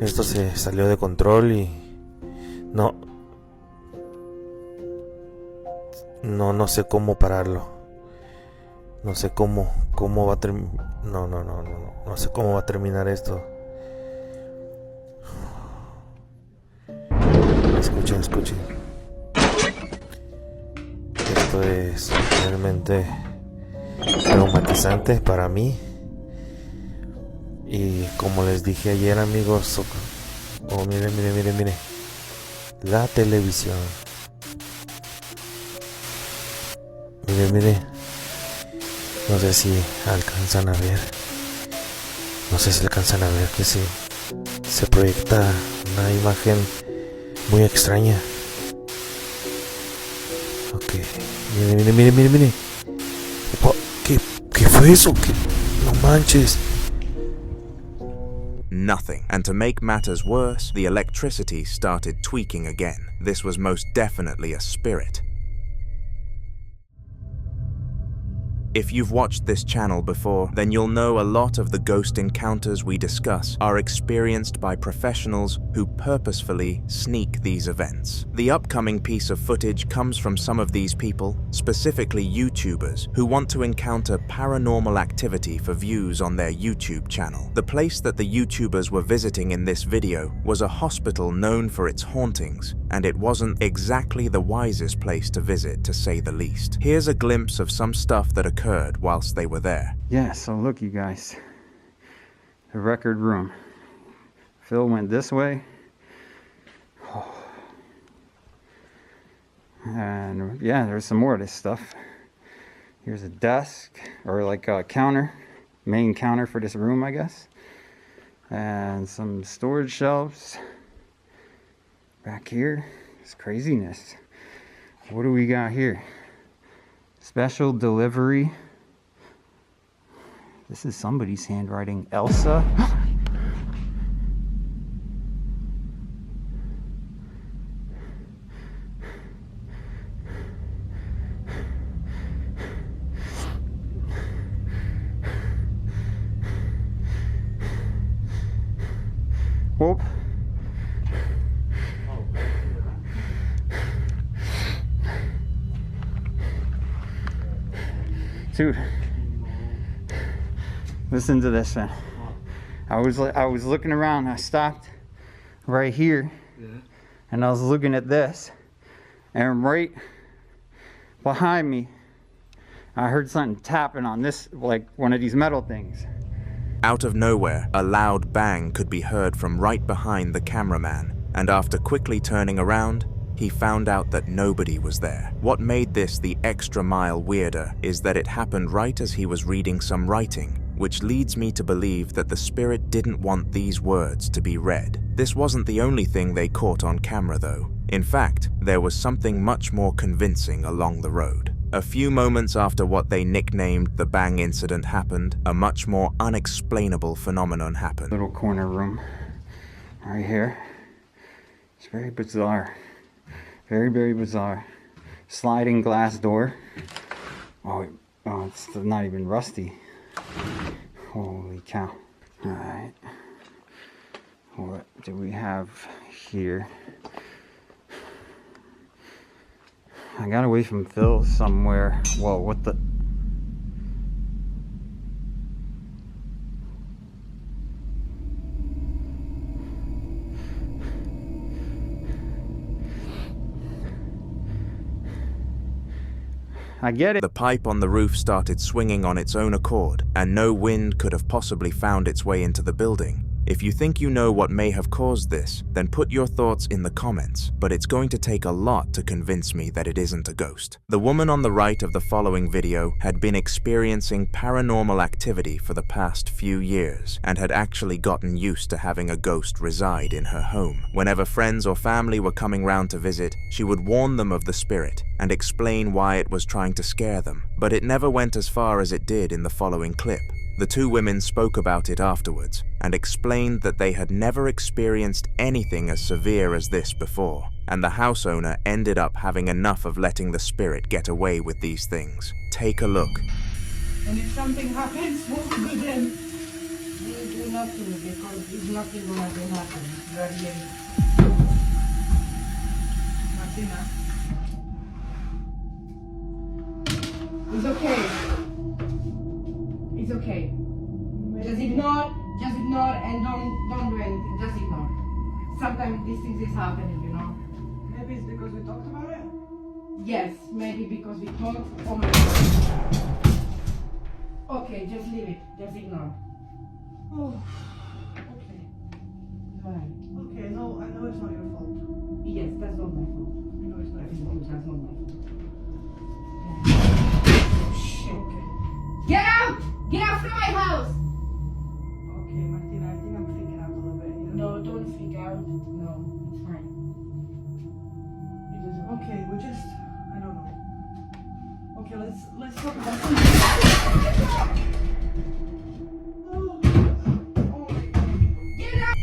esto se salió de control y no sé cómo pararlo. No sé cómo va a terminar. No sé cómo va a terminar esto. Escuchen. Esto es realmente traumatizante para mí. Y como les dije ayer, amigos, miren, la televisión. Miren. No sé si alcanzan a ver. Que se proyecta una imagen muy extraña. Ok. Miren. ¿Qué fue eso? No manches. Nothing. And to make matters worse, the electricity started tweaking again. This was most definitely a spirit. If you've watched this channel before, then you'll know a lot of the ghost encounters we discuss are experienced by professionals who purposefully sneak these events. The upcoming piece of footage comes from some of these people, specifically YouTubers, who want to encounter paranormal activity for views on their YouTube channel. The place that the YouTubers were visiting in this video was a hospital known for its hauntings, and it wasn't exactly the wisest place to visit, to say the least. Here's a glimpse of some stuff that occurred whilst they were there. Yeah, so look, you guys, the record room. Phil went this way. And yeah, there's some more of this stuff. Here's a desk, or like a counter, main counter for this room, I guess. And some storage shelves. Back here, it's craziness. What do we got here? Special delivery. This is somebody's handwriting. Elsa. Whoop. Dude, listen to this, man. I was looking around. I stopped right here, and I was looking at this, and right behind me, I heard something tapping on this, like one of these metal things. Out of nowhere, a loud bang could be heard from right behind the cameraman, and after quickly turning around, he found out that nobody was there. What made this the extra mile weirder is that it happened right as he was reading some writing, which leads me to believe that the spirit didn't want these words to be read. This wasn't the only thing they caught on camera though. In fact, there was something much more convincing along the road. A few moments after what they nicknamed the bang incident happened, a much more unexplainable phenomenon happened. Little corner room right here. It's very bizarre. Very, very bizarre. Sliding glass door. Oh, it's not even rusty. Holy cow. Alright. What do we have here? I got away from Phil somewhere. Whoa, what the? I get it. The pipe on the roof started swinging on its own accord, and no wind could have possibly found its way into the building. If you think you know what may have caused this, then put your thoughts in the comments, but it's going to take a lot to convince me that it isn't a ghost. The woman on the right of the following video had been experiencing paranormal activity for the past few years, and had actually gotten used to having a ghost reside in her home. Whenever friends or family were coming round to visit, she would warn them of the spirit and explain why it was trying to scare them, but it never went as far as it did in the following clip. The two women spoke about it afterwards and explained that they had never experienced anything as severe as this before, and the house owner ended up having enough of letting the spirit get away with these things. Take a look. And if something happens, what to do then? We do nothing because it's nothing going to happen. You are hearing. Martina. It's okay. It's okay. Just ignore and don't do anything. Just ignore. Sometimes these things is happening, you know. Maybe it's because we talked about it? Yes, maybe because we talked. Oh my God. Okay, just leave it. Just ignore. Oh, okay. Alright. Okay, no, I know it's not your fault. Yes, that's not my fault. I know it's not your fault. That's not my fault. Oh, shit. Okay. Get out! Get out from my house! Okay, Martina, I think I'm freaking out a little bit. You know? No, don't freak out. No, it's fine. Okay, we just, I don't know. Okay, let's talk about something.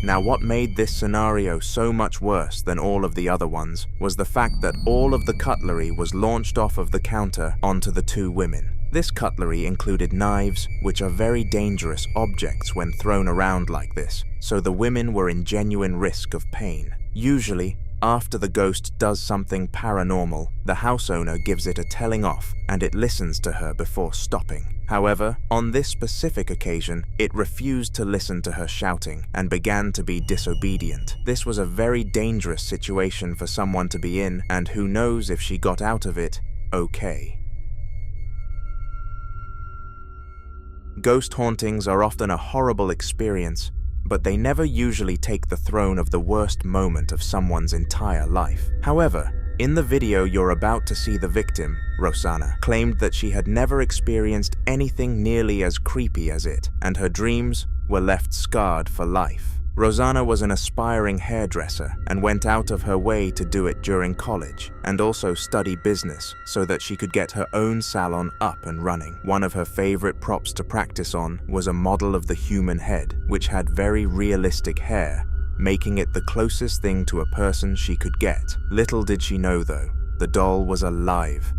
Now, what made this scenario so much worse than all of the other ones was the fact that all of the cutlery was launched off of the counter onto the two women. This cutlery included knives, which are very dangerous objects when thrown around like this, so the women were in genuine risk of pain. Usually, after the ghost does something paranormal, the house owner gives it a telling off and it listens to her before stopping. However, on this specific occasion, it refused to listen to her shouting and began to be disobedient. This was a very dangerous situation for someone to be in, and who knows if she got out of it okay. Ghost hauntings are often a horrible experience, but they never usually take the throne of the worst moment of someone's entire life. However, in the video you're about to see, the victim, Rosanna, claimed that she had never experienced anything nearly as creepy as it, and her dreams were left scarred for life. Rosanna was an aspiring hairdresser and went out of her way to do it during college, and also study business so that she could get her own salon up and running. One of her favorite props to practice on was a model of the human head, which had very realistic hair, making it the closest thing to a person she could get. Little did she know, though, the doll was alive.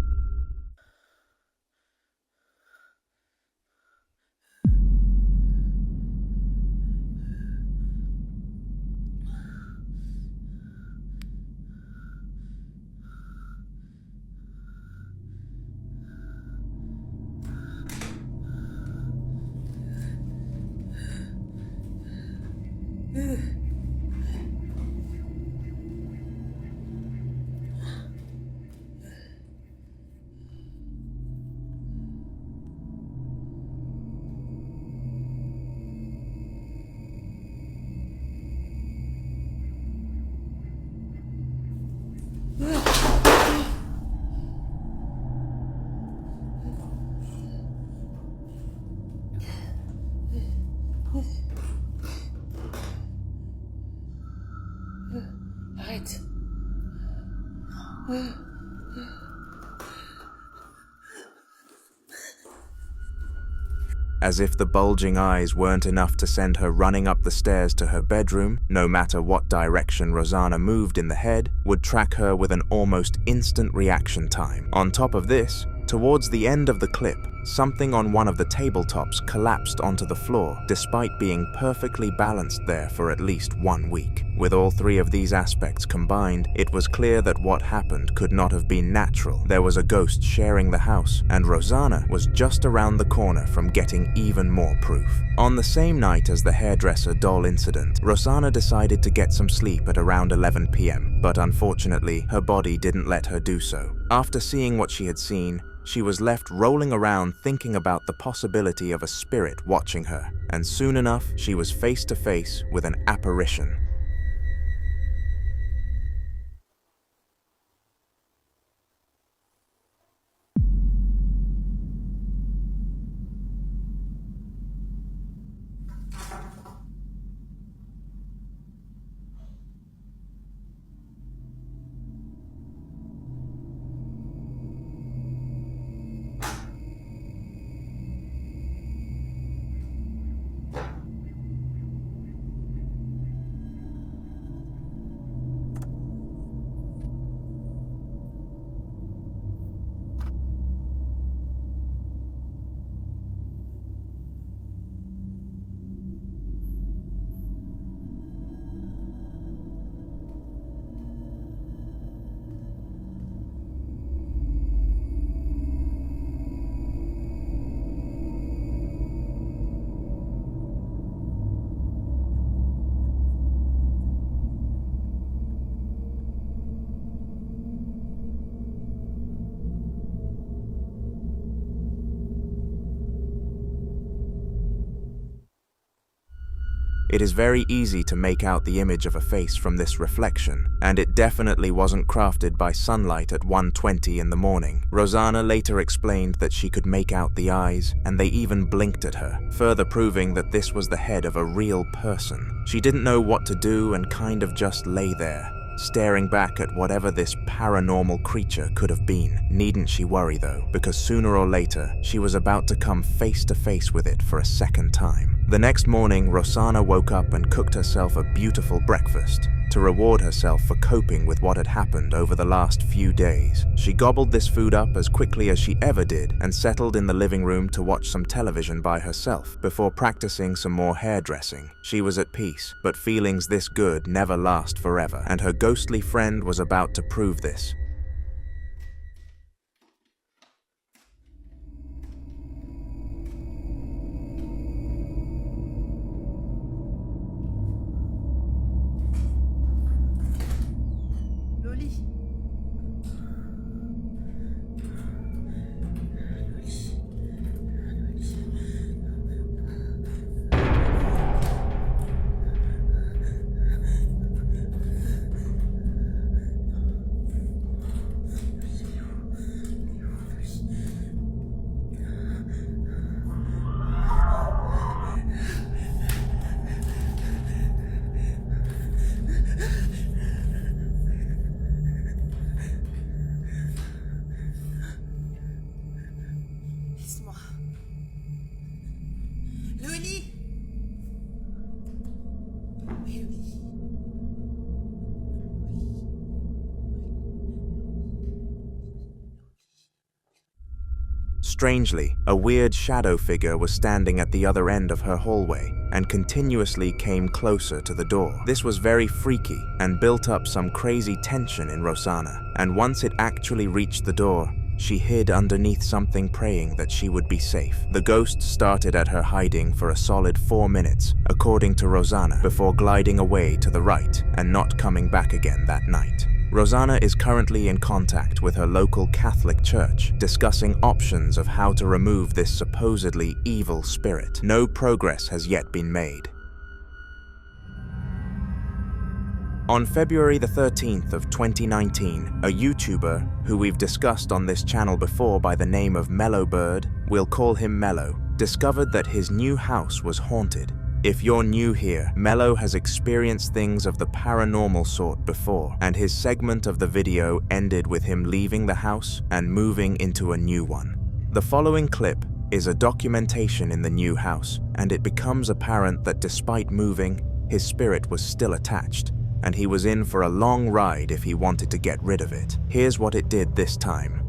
Right. As if the bulging eyes weren't enough to send her running up the stairs to her bedroom, no matter what direction Rosanna moved in the head would track her with an almost instant reaction time. On top of this, towards the end of the clip, something on one of the tabletops collapsed onto the floor, despite being perfectly balanced there for at least 1 week. With all three of these aspects combined, it was clear that what happened could not have been natural. There was a ghost sharing the house, and Rosanna was just around the corner from getting even more proof. On the same night as the hairdresser doll incident, Rosanna decided to get some sleep at around 11 p.m., but unfortunately, her body didn't let her do so. After seeing what she had seen, she was left rolling around thinking about the possibility of a spirit watching her, and soon enough, she was face to face with an apparition. It is very easy to make out the image of a face from this reflection, and it definitely wasn't crafted by sunlight at 1:20 in the morning. Rosanna later explained that she could make out the eyes, and they even blinked at her, further proving that this was the head of a real person. She didn't know what to do and kind of just lay there, staring back at whatever this paranormal creature could have been. Needn't she worry though, because sooner or later, she was about to come face to face with it for a second time. The next morning, Rosanna woke up and cooked herself a beautiful breakfast to reward herself for coping with what had happened over the last few days. She gobbled this food up as quickly as she ever did and settled in the living room to watch some television by herself before practicing some more hairdressing. She was at peace, but feelings this good never last forever, and her ghostly friend was about to prove this. Strangely, a weird shadow figure was standing at the other end of her hallway and continuously came closer to the door. This was very freaky and built up some crazy tension in Rosanna, and once it actually reached the door, she hid underneath something praying that she would be safe. The ghost started at her hiding for a solid 4 minutes, according to Rosanna, before gliding away to the right and not coming back again that night. Rosanna is currently in contact with her local Catholic church, discussing options of how to remove this supposedly evil spirit. No progress has yet been made. On February the 13th of 2019, a YouTuber, who we've discussed on this channel before by the name of Mellowbird, we'll call him Mellow, discovered that his new house was haunted. If you're new here, Mellow has experienced things of the paranormal sort before, and his segment of the video ended with him leaving the house and moving into a new one. The following clip is a documentation in the new house, and it becomes apparent that despite moving, his spirit was still attached, and he was in for a long ride if he wanted to get rid of it. Here's what it did this time.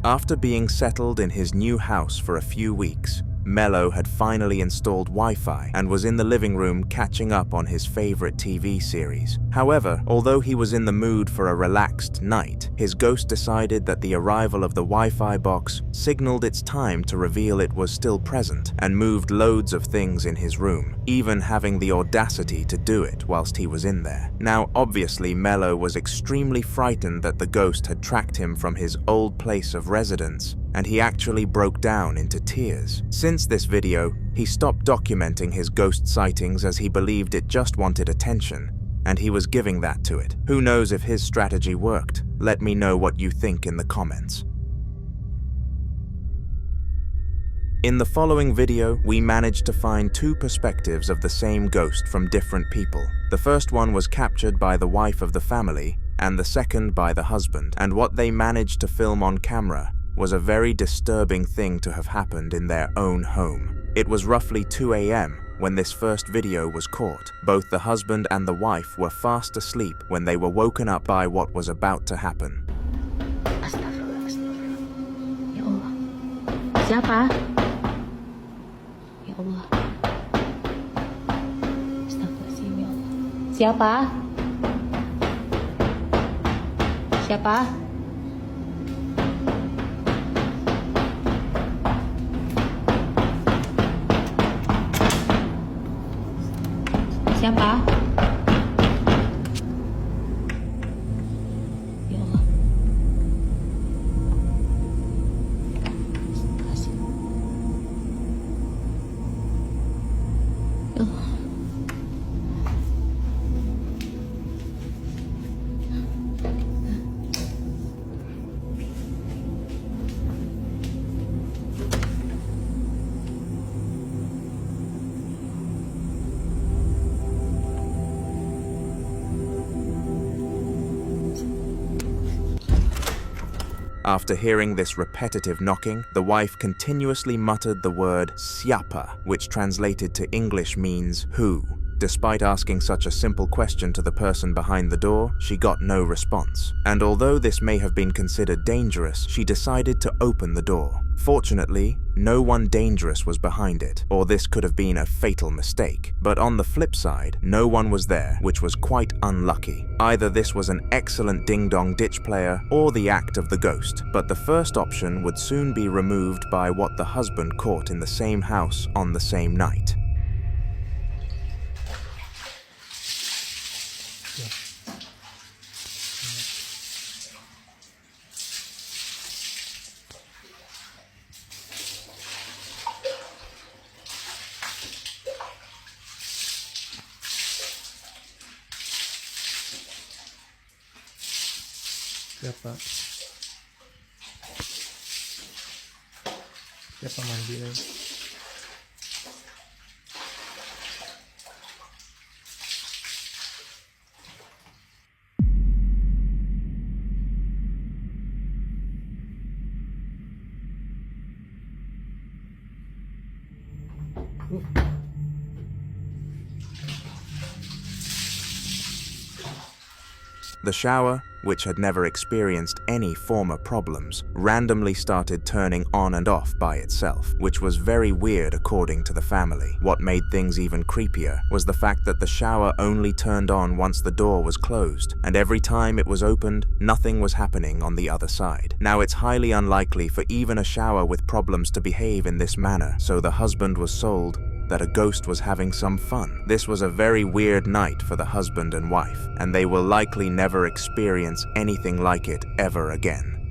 After being settled in his new house for a few weeks, Mello had finally installed Wi-Fi and was in the living room catching up on his favorite TV series. However, although he was in the mood for a relaxed night, his ghost decided that the arrival of the Wi-Fi box signaled its time to reveal it was still present and moved loads of things in his room, even having the audacity to do it whilst he was in there. Now, obviously, Mello was extremely frightened that the ghost had tracked him from his old place of residence, and he actually broke down into tears. Since this video, he stopped documenting his ghost sightings as he believed it just wanted attention, and he was giving that to it. Who knows if his strategy worked? Let me know what you think in the comments. In the following video, we managed to find two perspectives of the same ghost from different people. The first one was captured by the wife of the family, and the second by the husband, and what they managed to film on camera was a very disturbing thing to have happened in their own home. It was roughly 2 a.m. when this first video was caught. Both the husband and the wife were fast asleep when they were woken up by what was about to happen. Siapa? Ya Allah. Astagfirullahaladzim, ya Allah. Siapa? Siapa? Siapa? Ya Allah. Ya Allah. After hearing this repetitive knocking, the wife continuously muttered the word siapa, which translated to English means who. Despite asking such a simple question to the person behind the door, she got no response. And although this may have been considered dangerous, she decided to open the door. Fortunately, no one dangerous was behind it, or this could have been a fatal mistake. But on the flip side, no one was there, which was quite unlucky. Either this was an excellent ding-dong ditch player, or the act of the ghost, but the first option would soon be removed by what the husband caught in the same house on the same night. Siapa? Siapa manggilnya? The shower, which had never experienced any former problems, randomly started turning on and off by itself, which was very weird according to the family. What made things even creepier was the fact that the shower only turned on once the door was closed, and every time it was opened, nothing was happening on the other side. Now, it's highly unlikely for even a shower with problems to behave in this manner, so the husband was sold that a ghost was having some fun. This was a very weird night for the husband and wife, and they will likely never experience anything like it ever again.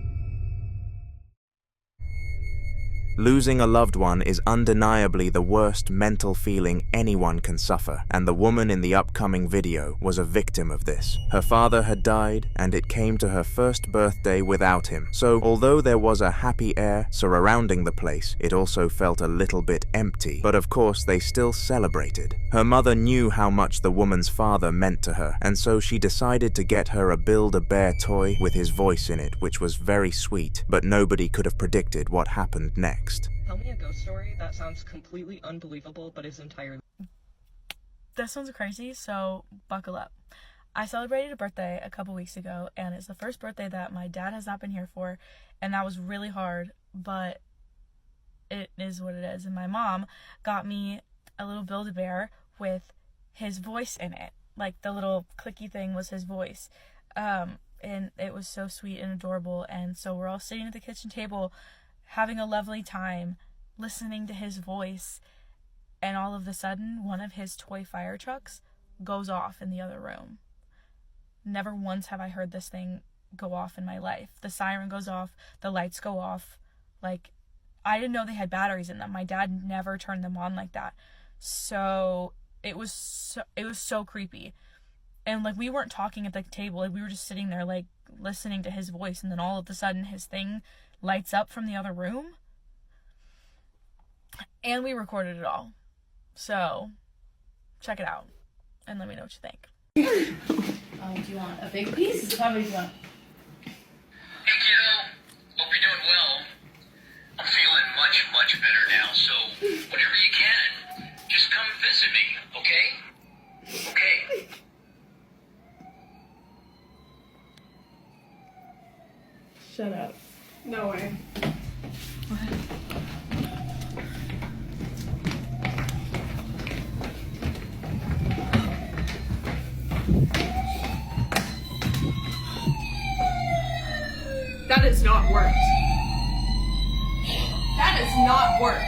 Losing a loved one is undeniably the worst mental feeling anyone can suffer, and the woman in the upcoming video was a victim of this. Her father had died, and it came to her first birthday without him. So, although there was a happy air surrounding the place, it also felt a little bit empty. But of course, they still celebrated. Her mother knew how much the woman's father meant to her, and so she decided to get her a Build-A-Bear toy with his voice in it, which was very sweet, but nobody could have predicted what happened next. Tell me a ghost story that sounds completely unbelievable but is entirely... That sounds crazy, so buckle up. I celebrated a birthday a couple weeks ago, and it's the first birthday that my dad has not been here for, and that was really hard, but it is what it is. And my mom got me a little Build-A-Bear with his voice in it. Like, the little clicky thing was his voice. And it was so sweet and adorable, and so we're all sitting at the kitchen table having a lovely time listening to his voice, and all of a sudden one of his toy fire trucks goes off in the other room. Never once have I heard this thing go off in my life. The siren goes off, the lights go off. Like, I didn't know they had batteries in them. My dad never turned them on like that. So it was so creepy. And like, we weren't talking at the table, like we were just sitting there like listening to his voice, and then all of a sudden his thing lights up from the other room. And we recorded it all. So check it out and let me know what you think. Do you want a big piece? How many do you want? Hey kiddo, hope you're doing well. I'm feeling much, much better now, so whenever you can, just come visit me, okay? Okay. Shut up. No way. That has not worked. That has not worked.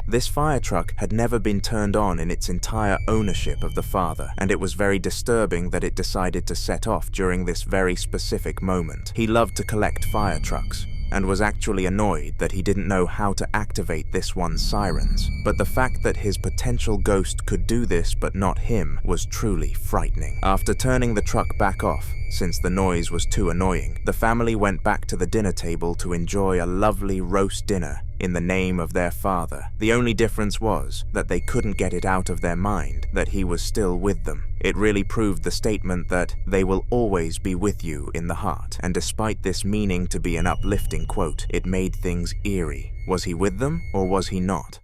This fire truck had never been turned on in its entire ownership of the father, and it was very disturbing that it decided to set off during this very specific moment. He loved to collect fire trucks, and was actually annoyed that he didn't know how to activate this one's sirens. But the fact that his potential ghost could do this but not him was truly frightening. After turning the truck back off, since the noise was too annoying, the family went back to the dinner table to enjoy a lovely roast dinner in the name of their father. The only difference was that they couldn't get it out of their mind that he was still with them. It really proved the statement that they will always be with you in the heart, and despite this meaning to be an uplifting quote, it made things eerie. Was he with them or was he not?